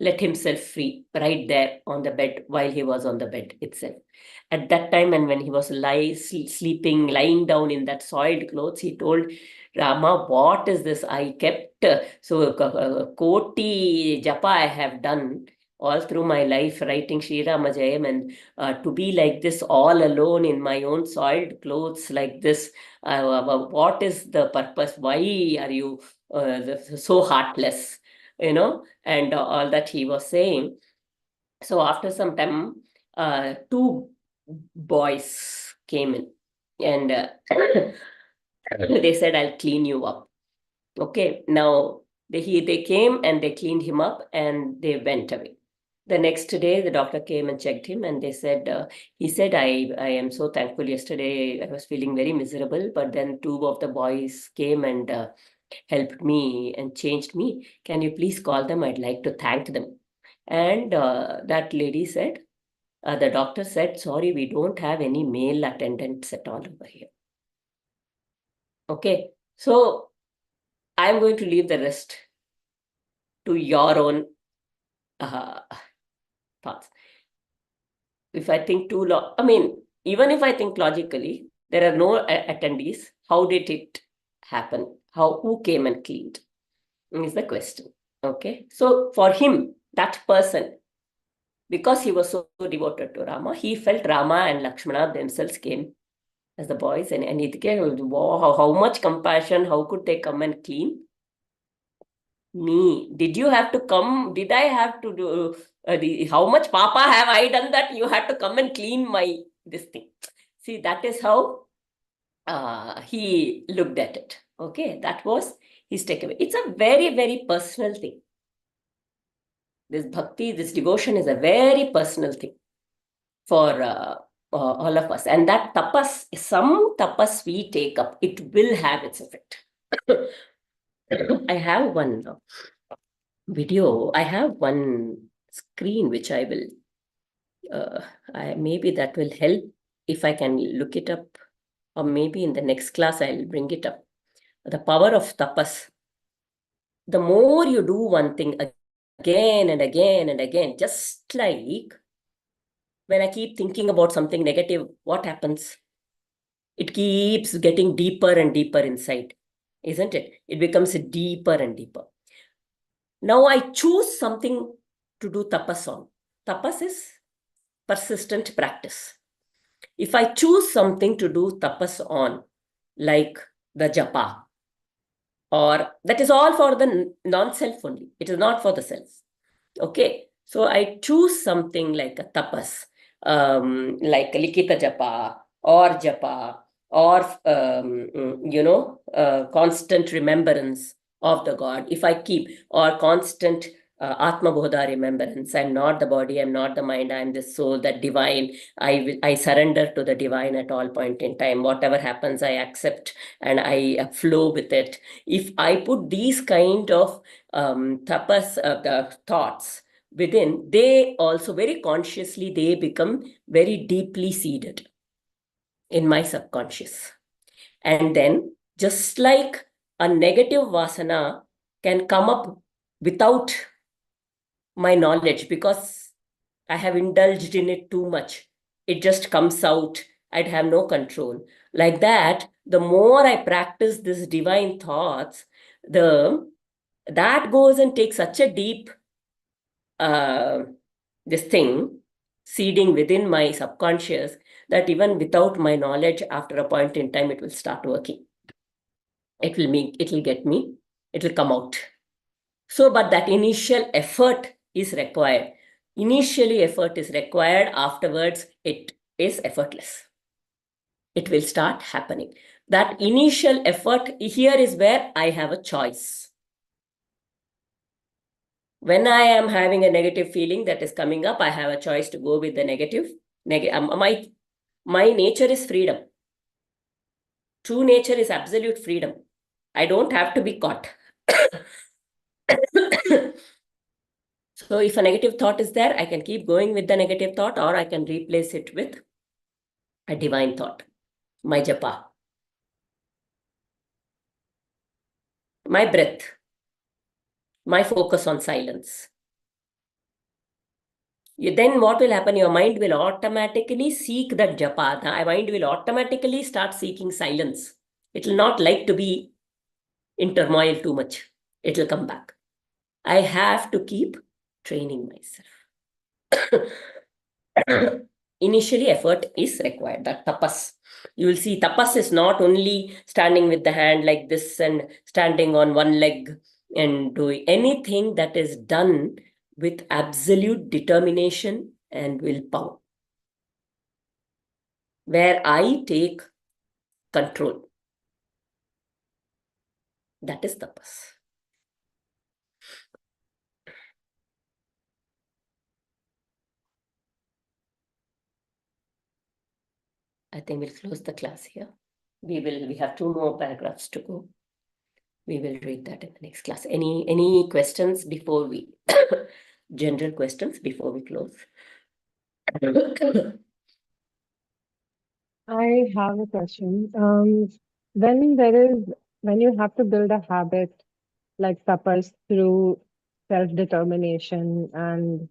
let himself free right there on the bed while he was on the bed itself. At that time, and when he was lying down in that soiled clothes, he told Rama, what is this? I kept, Koti Japa I have done all through my life, writing Shri Rama Jayam, and to be like this all alone in my own soiled clothes like this, what is the purpose? Why are you so heartless? And all that he was saying. So after some time, two boys came in, and they said, I'll clean you up. Okay, now they came and they cleaned him up and they went away. The next day, the doctor came and checked him, and they said, he said, I am so thankful. Yesterday, I was feeling very miserable, but then two of the boys came and helped me and changed me. Can you please call them? I'd like to thank them. And that lady said, the doctor said, sorry, we don't have any male attendants at all over here. Okay, so I'm going to leave the rest to your own thoughts. If I think too long, I mean, even if I think logically, there are no attendees. How did it happen? Who came and cleaned? Is the question. Okay, so for him, that person, because he was so devoted to Rama, he felt Rama and Lakshmana themselves came as the boys, and it came, wow, how much compassion, how could they come and clean me? Did you have to come? Did I have to do, how much papa have I done that you had to come and clean my, this thing? See, that is how he looked at it. Okay, that was his takeaway. It's a very, very personal thing. This bhakti, this devotion is a very personal thing for all of us. And that tapas, some tapas we take up, it will have its effect. I have one video, I have one screen which I will, maybe that will help if I can look it up, or maybe in the next class I'll bring it up. The power of tapas. The more you do one thing again and again and again, just like when I keep thinking about something negative, what happens? It keeps getting deeper and deeper inside, isn't it? It becomes deeper and deeper. Now I choose something to do tapas on. Tapas is persistent practice. If I choose something to do tapas on, like the japa, or that is all for the non-self only, it is not for the self. Okay, so I choose something like a tapas, like likita japa or japa, or constant remembrance of the God. If I keep, or constant Atma Bodha remembrance, I'm not the body, I'm not the mind, I'm the soul, that divine. I surrender to the divine at all point in time. Whatever happens, I accept and I flow with it. If I put these kind of tapas thoughts within, they also very consciously, they become very deeply seated in my subconscious. And then just like a negative vasana can come up without my knowledge, because I have indulged in it too much, it just comes out, I'd have no control. Like that, the more I practice this divine thoughts, that goes and takes such a deep this thing seeding within my subconscious, that even without my knowledge, after a point in time, it will start working. It will come out. So, but that initial effort is required. Initially, effort is required. Afterwards, it is effortless. It will start happening. That initial effort, here is where I have a choice. When I am having a negative feeling that is coming up, I have a choice to go with the negative. My nature is freedom. True nature is absolute freedom. I don't have to be caught. So if a negative thought is there, I can keep going with the negative thought, or I can replace it with a divine thought, my japa, my breath, my focus on silence. Then what will happen? Your mind will automatically seek that japa. The mind will automatically start seeking silence. It will not like to be in turmoil too much. It will come back. I have to keep training myself. Initially, effort is required. That tapas. You will see tapas is not only standing with the hand like this and standing on one leg and doing anything, that is done with absolute determination and willpower, where I take control. That is tapas. I think we'll close the class here. We have 2 more paragraphs to go. We will read that in the next class. Any questions before we general questions before we close? I have a question. when you have to build a habit like tapas through self-determination and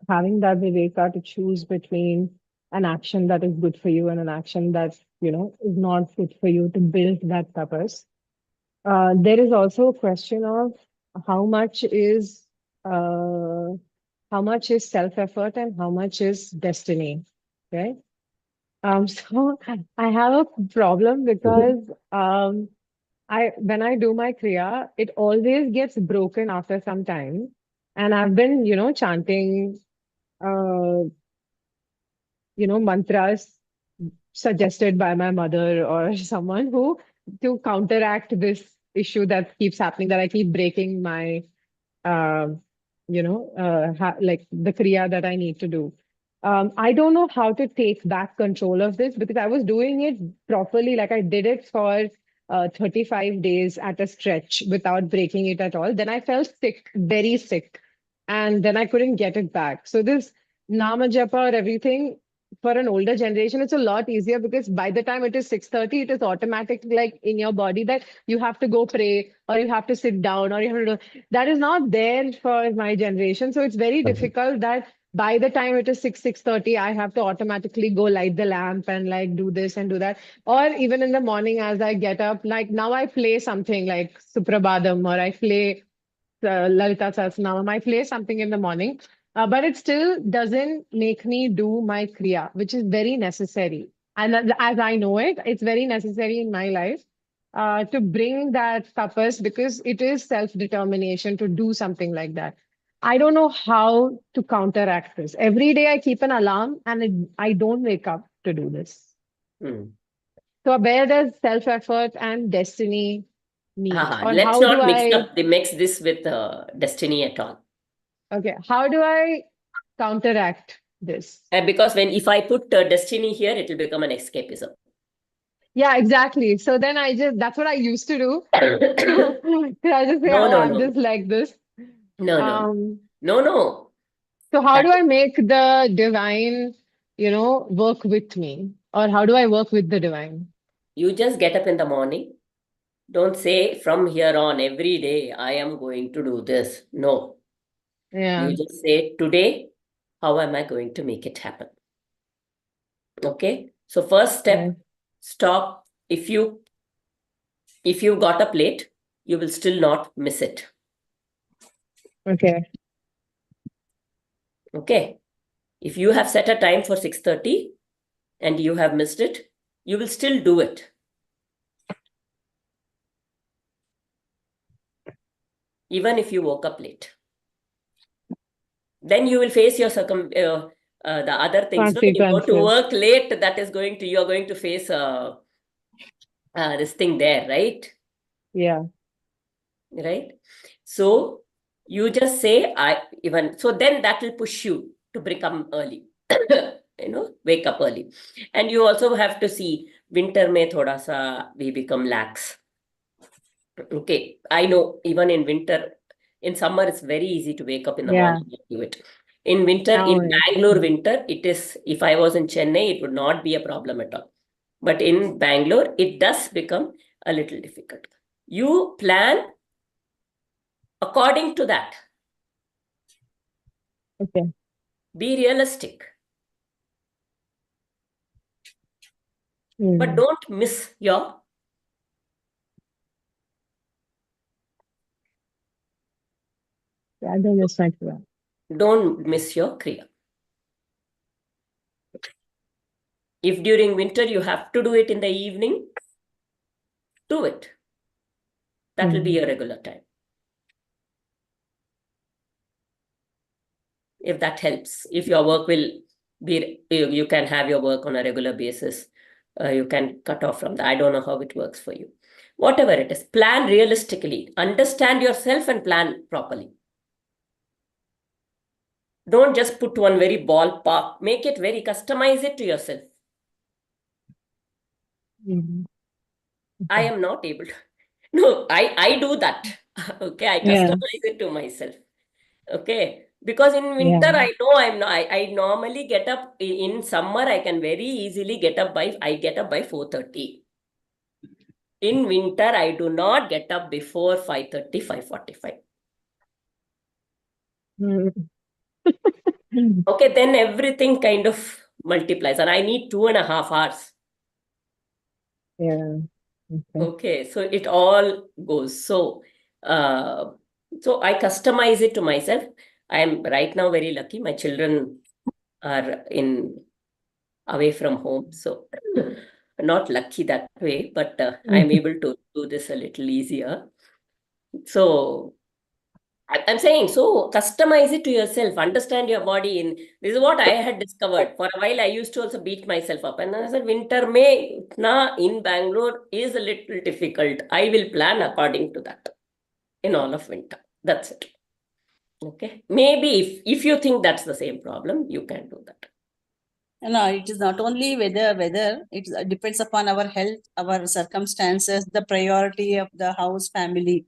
having that viveka to choose between an action that is good for you and an action that, is not good for you to build that tapas. There is also a question of how much is uh, how much is self-effort and how much is destiny, right? So I have a problem because I when I do my kriya, it always gets broken after some time. And I've been, chanting uh, mantras suggested by my mother or someone who to counteract this issue that keeps happening, that I keep breaking my uh, like the kriya that I need to do. I don't know how to take back control of this because I was doing it properly. Like I did it for 35 days at a stretch without breaking it at all. Then I felt sick, very sick, and then I couldn't get it back. So this Nama Japa or everything for an older generation, it's a lot easier because by the time it is 6:30, it is automatic like in your body that you have to go pray or you have to sit down or you have to do that is not there for my generation. So it's very difficult that by the time it is 6:30, I have to automatically go light the lamp and like do this and do that. Or even in the morning as I get up, like now I play something like Suprabhadam or I play Lalita Sahasranamam. I play something in the morning, but it still doesn't make me do my kriya, which is very necessary. And as I know it, it's very necessary in my life to bring that tapas because it is self-determination to do something like that. I don't know how to counteract this. Every day I keep an alarm and I don't wake up to do this. Hmm. So where does self-effort and destiny meet? Or Let's how do not I, mix this with destiny at all. okay, how do I counteract this? Because if I put destiny here, it will become an escapism. Yeah, exactly. So then that's what I used to do. I just say, No, oh, no, I'm no, just like this. no, no, Um, no, no. so how That do I make the divine, work with me? Or how do I work with the divine? you just get up in the morning. Don't say from here on every day I am going to do this. No, Yeah. you just say today, how am I going to make it happen? Okay. So first Right. step, stop. If you got a plate, you will still not miss it. Okay. Okay. If you have set a time for 6:30 and you have missed it, you will still do it. Even if you woke up late. Then you will face your the other things. No? When you go to Consequences. work late, you are going to face this thing there, right? Yeah. Right. So you just say so then that will push you to become early. Wake up early. And you also have to see winter mein thoda sa we become lax. Okay, I know even in winter, in summer it's very easy to wake up in the Yeah. morning and do it. In winter, Now in it. Bangalore winter, it is, if I was in Chennai, it would not be a problem at all. But in Bangalore, it does become a little difficult. You plan according to that. Okay. Be realistic, but don't miss your Yeah, I don't respect that. kriya. If during winter you have to do it in the evening, do it. That will be your regular time. If that helps, if your work will be, you can have your work on a regular basis. You can cut off from that. I don't know how it works for you. Whatever it is, plan realistically. Understand yourself and plan properly. Don't just put one very ballpark. Make it very, customize it to yourself. I am not able to. No, I do that. Okay, I Yeah. customize it to myself. Okay, Because in winter, Yeah. I know I normally get up in summer. I can very easily get up by 4:30. In winter, I do not get up before 5:30, 5:45. Mm. Okay, then everything kind of multiplies, and I need 2.5 hours. Yeah. Okay. Okay, so it all goes. Uh, so I customize it to myself. I am right now very lucky. My children are away from home, so not lucky that way, but I'm able to do this a little easier. So I'm saying, so customize it to yourself, understand your body. This is what I had discovered. For a while, I used to also beat myself up. And I said, winter May in Bangalore is a little difficult. I will plan according to that in all of winter. That's it. Okay. Maybe if you think that's the same problem, you can do that. No, it is not only weather. It depends upon our health, our circumstances, the priority of the house, family.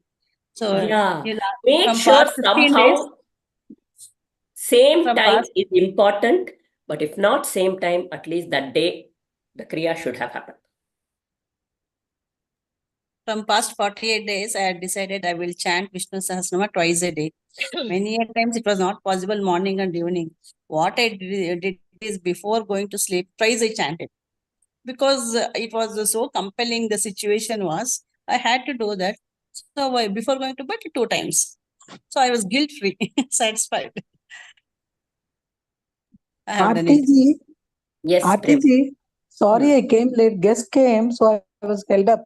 So, Yeah. you know, Make from sure past 15 days, somehow same from time past is important, but if not same time, at least that day, the Kriya should have happened. from past 48 days, I had decided I will chant Vishnu Sahasranama twice a day. Many a times it was not possible morning and evening. What I did is before going to sleep, twice I chanted. Because it was so compelling, the situation was, I had to do that. So before going to bed, 2 times. So I was guilt-free, satisfied. I have done Aarti it. ji, Yes, Aarti Prem. ji, sorry I came late. Guest came, so I was held up.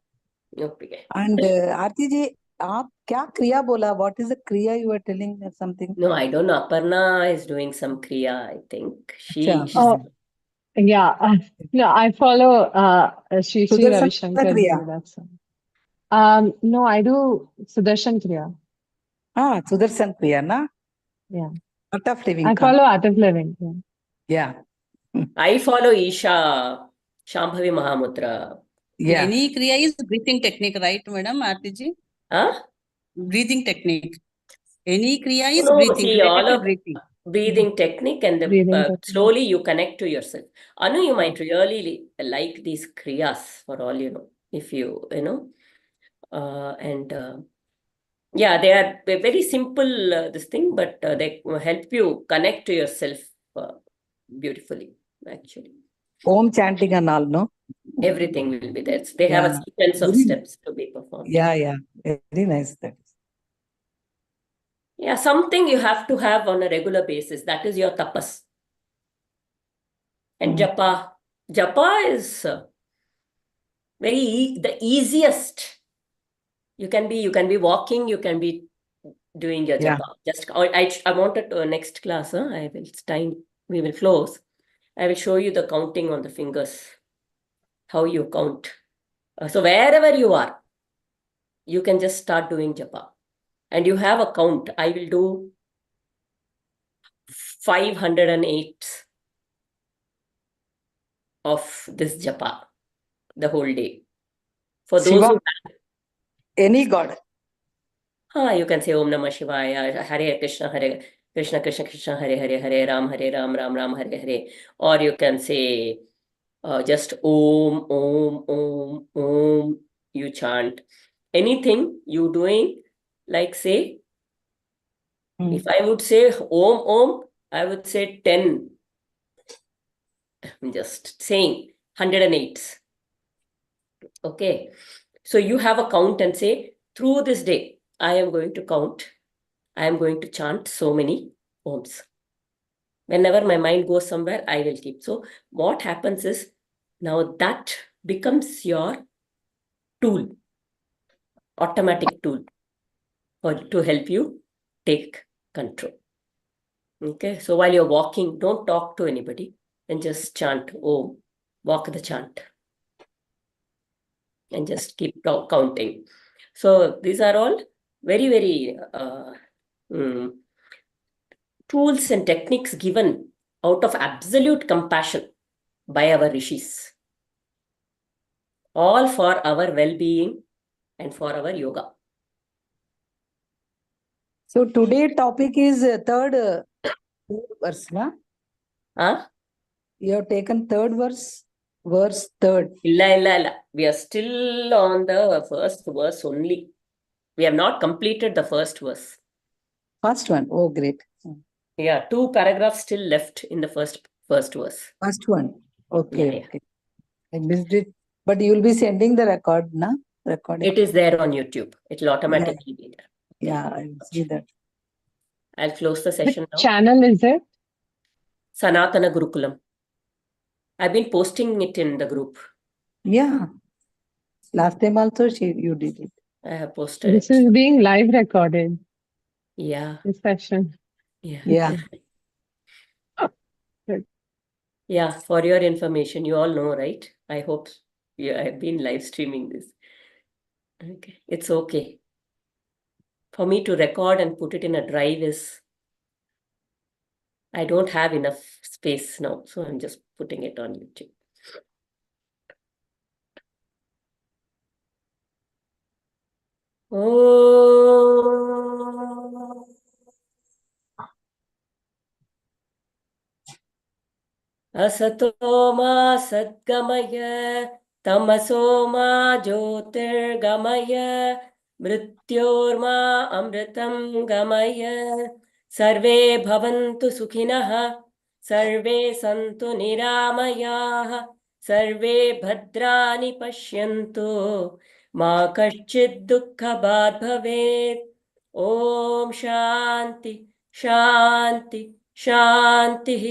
Okay. And Aarti ji, आप क्या क्रिया बोला? What is the kriya you were telling or something? No, I don't know. Aparna is doing some Kriya, I think. अच्छा, She's Oh, yeah. No, I follow Sri Ravi Sudarshan Shankar kriya. Ji. That's no, I do Sudarshan Kriya. Ah, Sudarshan kriya, na? Yeah. Art of living I ka. follow Art of Living. Yeah. Yeah. I follow Isha Shambhavi Mahamudra. Yeah. Any kriya is breathing technique, right, Madam Aarti? Huh? Breathing technique. Any kriya is No, breathing, see, related all to of breathing. breathing technique and Breathing technique. slowly you connect to yourself. Anu, you might really like these Kriyas for all you know, if you know. Yeah, they are very simple, this thing, but they help you connect to yourself beautifully, actually. Om chanting and all, no? Everything will be there. They have a Yeah. sequence of Very, steps to be performed. yeah, yeah. Very nice. That is. Yeah, something you have to have on a regular basis. That is your tapas. And japa. Japa is the easiest. You can be walking, you can be doing your Yeah. japa. Just I wanted to next class, I will time we will close. I will show you the counting on the fingers, how you count. So wherever you are, you can just start doing japa. And you have a count. I will do 508 of this japa the whole day. For those Shiva, who any god. you can say Om Namah Shivaya, Hare Krishna, Krishna Krishna, Hare Ram, Ram Ram, Hare Hare. Or you can say just Om, Om, Om, Om, you chant. Anything you doing, like say, if I would say Om, Om, I would say 10. I'm just saying 108. Okay. So you have a count and say, through this day, I am going to count. I am going to chant so many Oms. Whenever my mind goes somewhere, I will keep. So what happens is, now that becomes your tool, automatic tool to help you take control. Okay. So while you're walking, don't talk to anybody and just chant Om, walk the chant. And just keep counting. So these are all very, very tools and techniques given out of absolute compassion by our rishis, all for our well-being and for our yoga. So today topic is third Third verse, na? Huh? You have taken third verse? Verse third. Illa. We are still on the first verse only. We have not completed the first verse. First one. Oh, great. Yeah, 2 paragraphs still left in the first verse. First one. Okay, Yeah. okay. I missed it. But you will be sending the record, na? Recording. It is there on YouTube. It will automatically be there. Yeah, I will see that. I'll close the Which session now. channel is it? Sanatana Gurukulam. I've been posting it in the group. Yeah. Last time also you did it. I have posted This it. is being live recorded, Yeah. this session. Yeah. Good. Yeah, for your information, you all know, right? I hope I've been live streaming this. Okay, it's okay. For me to record and put it in a drive I don't have enough space now, so I'm just putting it on YouTube. Oh. असतो मा सद्गमय तमसो मा ज्योतिर्गमय मृत्योर्मा अमृतं गमय सर्वे भवन्तु सुखिनः सर्वे सन्तु निरामयाः सर्वे भद्राणि पश्यन्तु मा कश्चित् दुःखभाग् भवेत् ॐ शान्ति शान्ति शान्तिः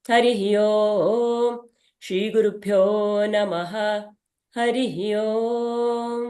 हरिः ओम श्री गुरुभ्यो नमः हरिः ओम